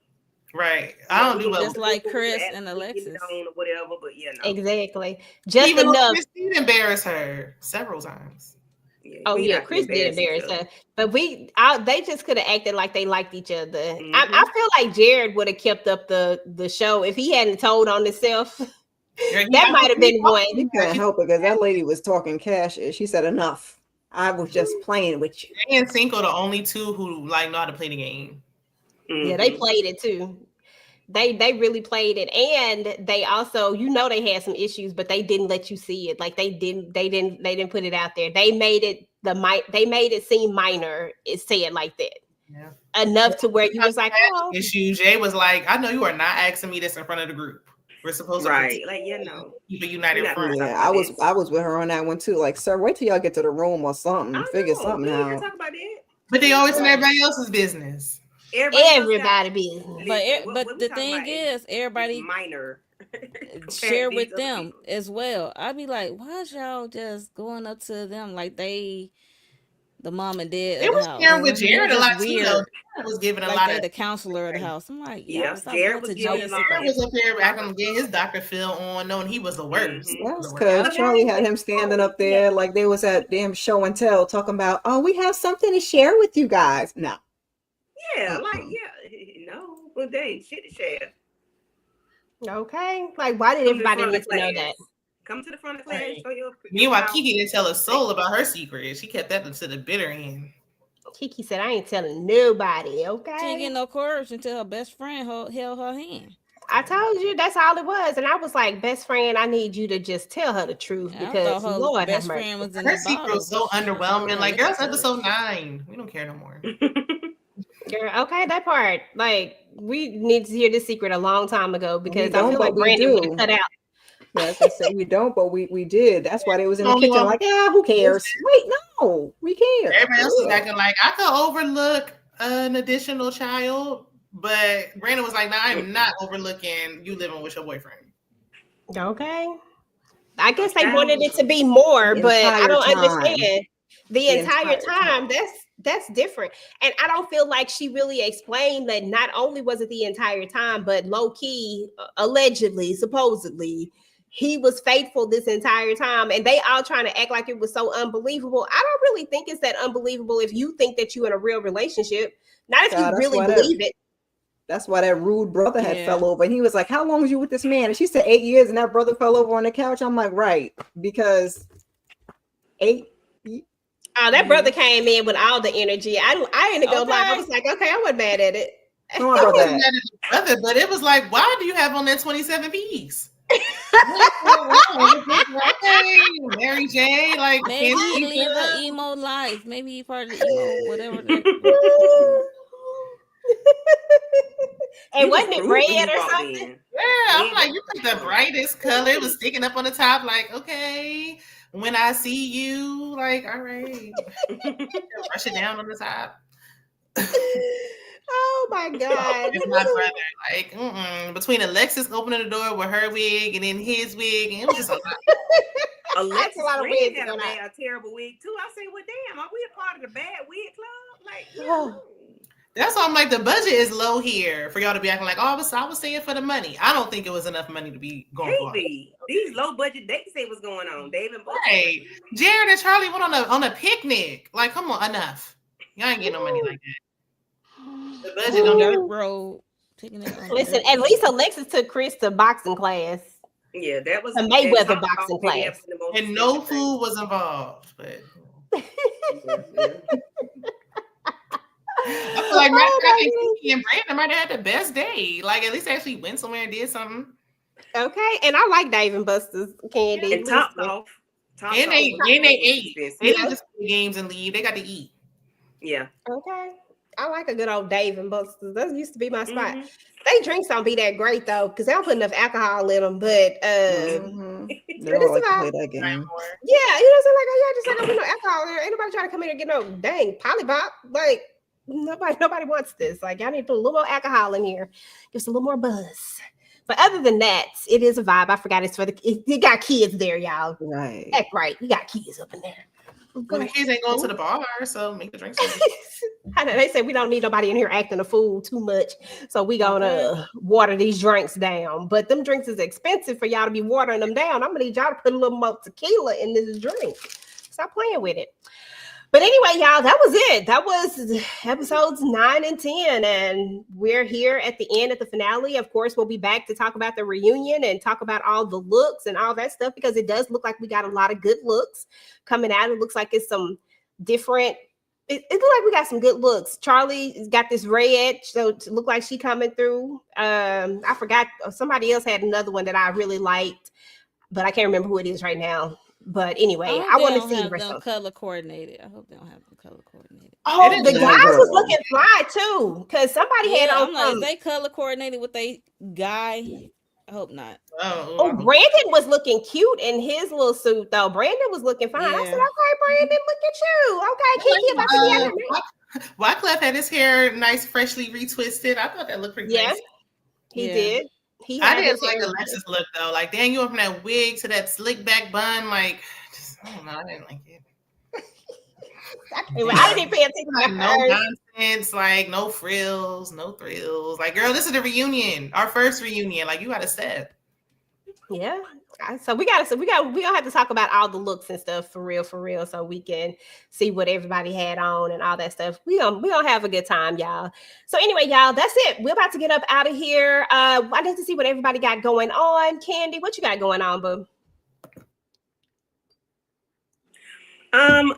Right. I don't do well. Just like Chris and Alexis. Or whatever, but yeah, no. Exactly. Just Even enough. Chris did embarrass her several times. Yeah, Oh we yeah, not Chris did embarrass each other. her, but they just could have acted like they liked each other. I feel like Jared would have kept up the show if he hadn't told on himself. That might have been one. You can't help it because that lady was talking cash. She said enough. I was just playing with you. Jay and Cinco the only two who like know how to play the game. Yeah, they played it too. They really played it, and they also, they had some issues, but they didn't let you see it. Like they didn't put it out there. They made it seem minor. It said like that. Yeah. Enough to where you was like, oh. Issue. Jay was like, I know you are not asking me this in front of the group. We're supposed to keep a united front. Yeah, I was with her on that one too. Like, sir, wait till y'all get to the room or something. Figure something out. Talk about it. But they always in everybody else's business. Everybody business. But the thing is, everybody minor share with them as well. I'd be like, why is y'all just going up to them like they the mom and dad? It was sharing with Jared a lot too. Jared was giving a lot of the counselor of the house. I'm like, Jared was up there acting getting his Dr. Phil on, knowing he was the worst. Yes, because Charlie had him standing up there like they was at damn show and tell, talking about, oh, we have something to share with you guys. No. Yeah, but they shit to share. Okay, like why did everybody need to know that? Come to the front of the class. Right. Meanwhile, Kiki didn't tell a soul about her secret. She kept that to the bitter end. Kiki said, I ain't telling nobody, okay? She didn't get no courage until her best friend held her hand. I told you that's all it was. And I was like, best friend, I need you to just tell her the truth because her Lord best friend was in her the secret was so underwhelming. Like, girl, it's episode 9. We don't care no more. Girl, okay, that part. Like, we need to hear this secret a long time ago because I feel like Brandon would have cut out. Yes, I said we don't, but we did. That's why they was in the kitchen like, who cares? Wait, no, we care. Everybody else was acting like I could overlook an additional child, but Brandon was like, "No, I'm not overlooking you living with your boyfriend." Okay, I guess they wanted it to be more, but I don't understand the entire time. That's different, and I don't feel like she really explained that. Not only was it the entire time, but low key, allegedly, supposedly, he was faithful this entire time, and they all trying to act like it was so unbelievable. I don't really think it's that unbelievable if you think that you're in a real relationship, not if you really believe it. That's why that rude brother had fell over, and he was like, "How long was you with this man?" And she said 8 years, and that brother fell over on the couch. I'm like, right, because 8. Oh, that brother came in with all the energy. I didn't go lie. I was like, okay, I wasn't mad at it. I wasn't mad at the brother, but it was like, why do you have on that 27 piece? Mary J, like maybe he live an emo life. Maybe he part of the emo, whatever. And wasn't it red or something? Yeah, I'm like, you picked the brightest color. It was sticking up on the top. Like, okay, when I see you, like, all right, rush it down on the top. Oh my God. It's my brother. Like, between Alexis opening the door with her wig and then his wig, and it was just a lot. Alexis had a terrible wig too. I said, well, damn, are we a part of the bad wig club? Like, That's why I'm like, the budget is low here for y'all to be acting like, oh, I was saying for the money. I don't think it was enough money to be going for. These low budget dates say what's going on. Dave and Buster. Right. Jared and Charlie went on a picnic. Like, come on, enough. Y'all ain't getting no money like that. The budget don't dirt road. Listen, at least Alexis took Chris to boxing class. Yeah, that was a Mayweather boxing class. And no food was involved. But I feel like and Brandon might have had the best day. Like, at least actually went somewhere and did something. Okay, and I like Dave and Buster's candy. And top off. And they ate. They didn't just play games and leave. They got to eat. Yeah. Okay. I like a good old Dave and Buster's. That used to be my spot. They drinks don't be that great though, because they don't put enough alcohol in them. But they don't like to play that game. Yeah, you know what I'm saying? Like, oh yeah, just like don't put no alcohol in there. Ain't nobody trying to come in and get no dang polybop. Like nobody wants this. Like, y'all need to put a little more alcohol in here, just a little more buzz. But other than that, it is a vibe. I forgot it's for you got kids there, y'all. Right. Heck right. You got kids up in there. Well, the kids ain't going to the bar, so make the drinks. They say we don't need nobody in here acting a fool too much, so we gonna water these drinks down. But them drinks is expensive for y'all to be watering them down. I'm gonna need y'all to put a little more tequila in this drink. Stop playing with it. But anyway, y'all, that was it. That was episodes 9 and 10, and we're here at the end, at the finale. Of course, we'll be back to talk about the reunion and talk about all the looks and all that stuff, because it does look like we got a lot of good looks coming out. It looks like it's some different. It looks like we got some good looks. Charlie's got this red, so it look like she coming through. I forgot, somebody else had another one that I really liked, but I can't remember who it is right now. But anyway, I want to see the rest of them color coordinated. I hope they don't have them color coordinated. Oh, the guys was looking fly too, because somebody had on. I'm like, they color coordinated with a guy. I hope not. Oh, Brandon was looking cute in his little suit, though. Brandon was looking fine. I said, "Okay, Brandon, look at you. Okay, Kiki about to be Wyclef had his hair nice, freshly retwisted. I thought that looked pretty nice. He did. I didn't like Alexis' look though. Like, dang, you went from that wig to that slick back bun. Like, I don't know. I didn't like it. I didn't pay attention to no nonsense. Like, no frills, no thrills. Like, girl, this is the reunion. Our first reunion. Like, you got to step. Yeah. So we gonna have to talk about all the looks and stuff for real, so we can see what everybody had on and all that stuff. We gonna have a good time, y'all. So anyway, y'all, that's it. We're about to get up out of here. I need to see what everybody got going on. Candy, what you got going on, boo?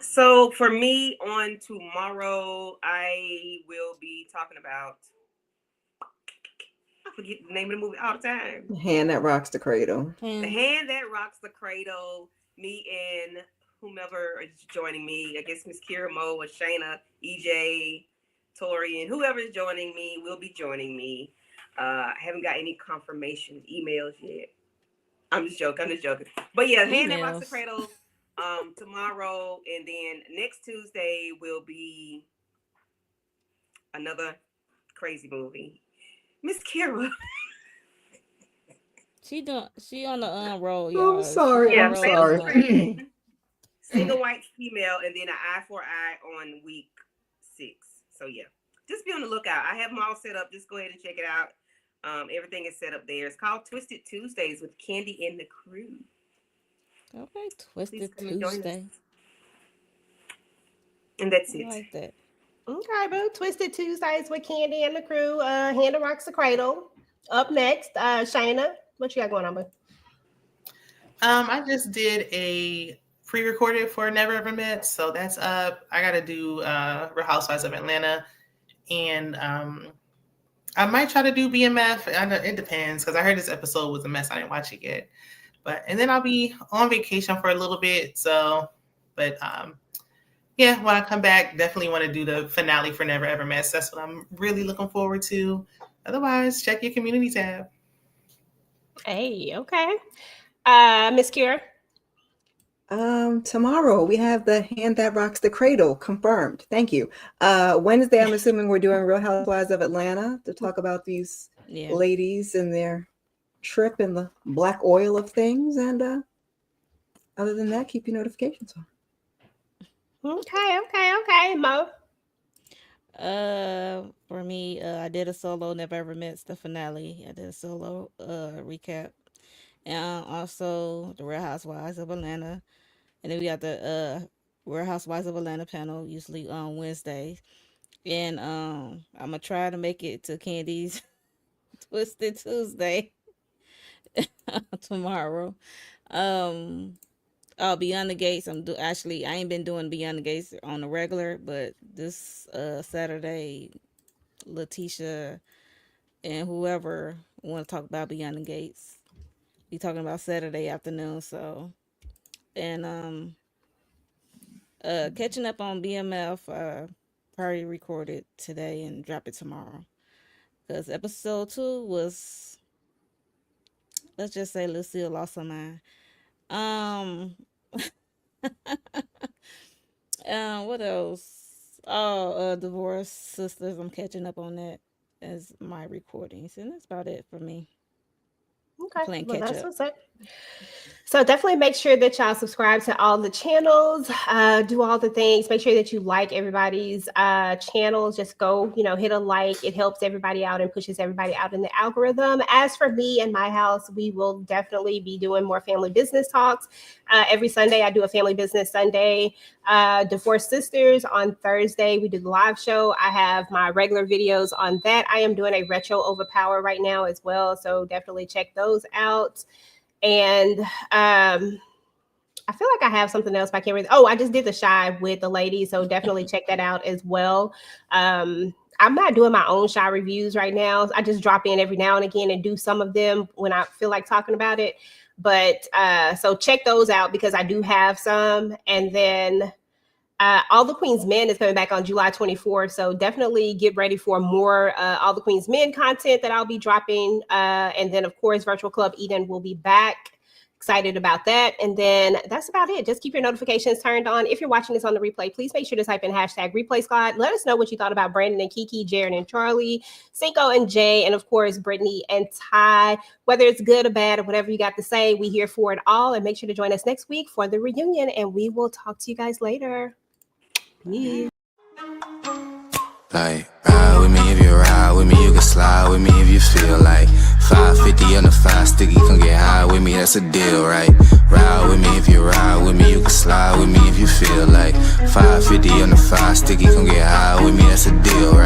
So for me, on tomorrow, I will be talking about, I forget the name of the movie all the time. The Hand That Rocks the Cradle. The Hand That Rocks the Cradle. Me and whomever is joining me, I guess Miss Kira, Mo, or Shayna, EJ, Tori, and whoever is joining me will be joining me. I haven't got any confirmation emails yet. I'm just joking. But yeah, Hand That Rocks the Cradle tomorrow, and then next Tuesday will be another crazy movie. Miss Kira. She on the roll, y'all. I'm sorry. I'm sorry. Single white female, and then an eye for eye on week 6. So yeah, just be on the lookout. I have them all set up. Just go ahead and check it out. Everything is set up there. It's called Twisted Tuesdays with Candy and the Crew. Okay, Twisted Tuesday. And that's it. I like that. Okay, boo. Twisted Tuesdays with Candy and the Crew. Hand That Rocks the Cradle. Up next, Shayna, what you got going on, boo? I just did a pre-recorded for Never Ever METS, so that's up. I got to do Real Housewives of Atlanta, and I might try to do BMF. I know it depends, because I heard this episode was a mess. I didn't watch it yet, and then I'll be on vacation for a little bit. So, yeah, when I come back, definitely want to do the finale for Never Ever METS. That's what I'm really looking forward to. Otherwise, check your community tab. Hey, okay. Miss Kira? Tomorrow we have the Hand That Rocks the Cradle confirmed. Thank you. Wednesday, I'm assuming we're doing Real Housewives of Atlanta to talk about these ladies and their trip in the black oil of things. And other than that, keep your notifications on. Okay, Mo. For me, I did a solo Never Ever METS the finale. I did a solo recap, and also the Real Housewives of Atlanta, and then we got the Real Housewives of Atlanta panel usually on Wednesdays, and I'm gonna try to make it to Candy's Twisted Tuesday tomorrow. Um, Beyond the Gates. Actually, I ain't been doing Beyond the Gates on the regular, but this Saturday, Letitia and whoever want to talk about Beyond the Gates. Be talking about Saturday afternoon. So, and catching up on BMF. Probably record it today and drop it tomorrow. Because episode 2 was, let's just say Lucille lost her mind. What else? Oh, Divorce Sisters. I'm catching up on that as my recordings, and that's about it for me. Okay, Playing well, catch that's up. what's up. So definitely make sure that y'all subscribe to all the channels, do all the things. Make sure that you like everybody's channels. Just go, hit a like. It helps everybody out and pushes everybody out in the algorithm. As for me and my house, we will definitely be doing more family business talks. Every Sunday, I do a family business Sunday. Divorced Sisters on Thursday, we do the live show. I have my regular videos on that. I am doing a retro overpower right now as well. So definitely check those out. And I feel like I have something else, but I can't remember. Oh, I just did the shy with the lady, so definitely check that out as well. I'm not doing my own shy reviews right now. I just drop in every now and again and do some of them when I feel like talking about it. But so check those out because I do have some. And then All the Queen's Men is coming back on July 24th. So definitely get ready for more All the Queen's Men content that I'll be dropping. And then, of course, Virtual Club Eden will be back. Excited about that. And then that's about it. Just keep your notifications turned on. If you're watching this on the replay, please make sure to type in hashtag replay squad. Let us know what you thought about Brandon and Kiki, Jared and Charlie, Cinco and Jay, and of course, Brittany and Ty. Whether it's good or bad or whatever you got to say, we here for it all. And make sure to join us next week for the reunion. And we will talk to you guys later. Peace. Like, ride with me if you ride with me, you can slide with me if you feel like 550 on the 5 sticky, come get high with me, that's a deal, right? Ride with me if you ride with me, you can slide with me if you feel like 550 on the 5 sticky, come get high with me, that's a deal, right?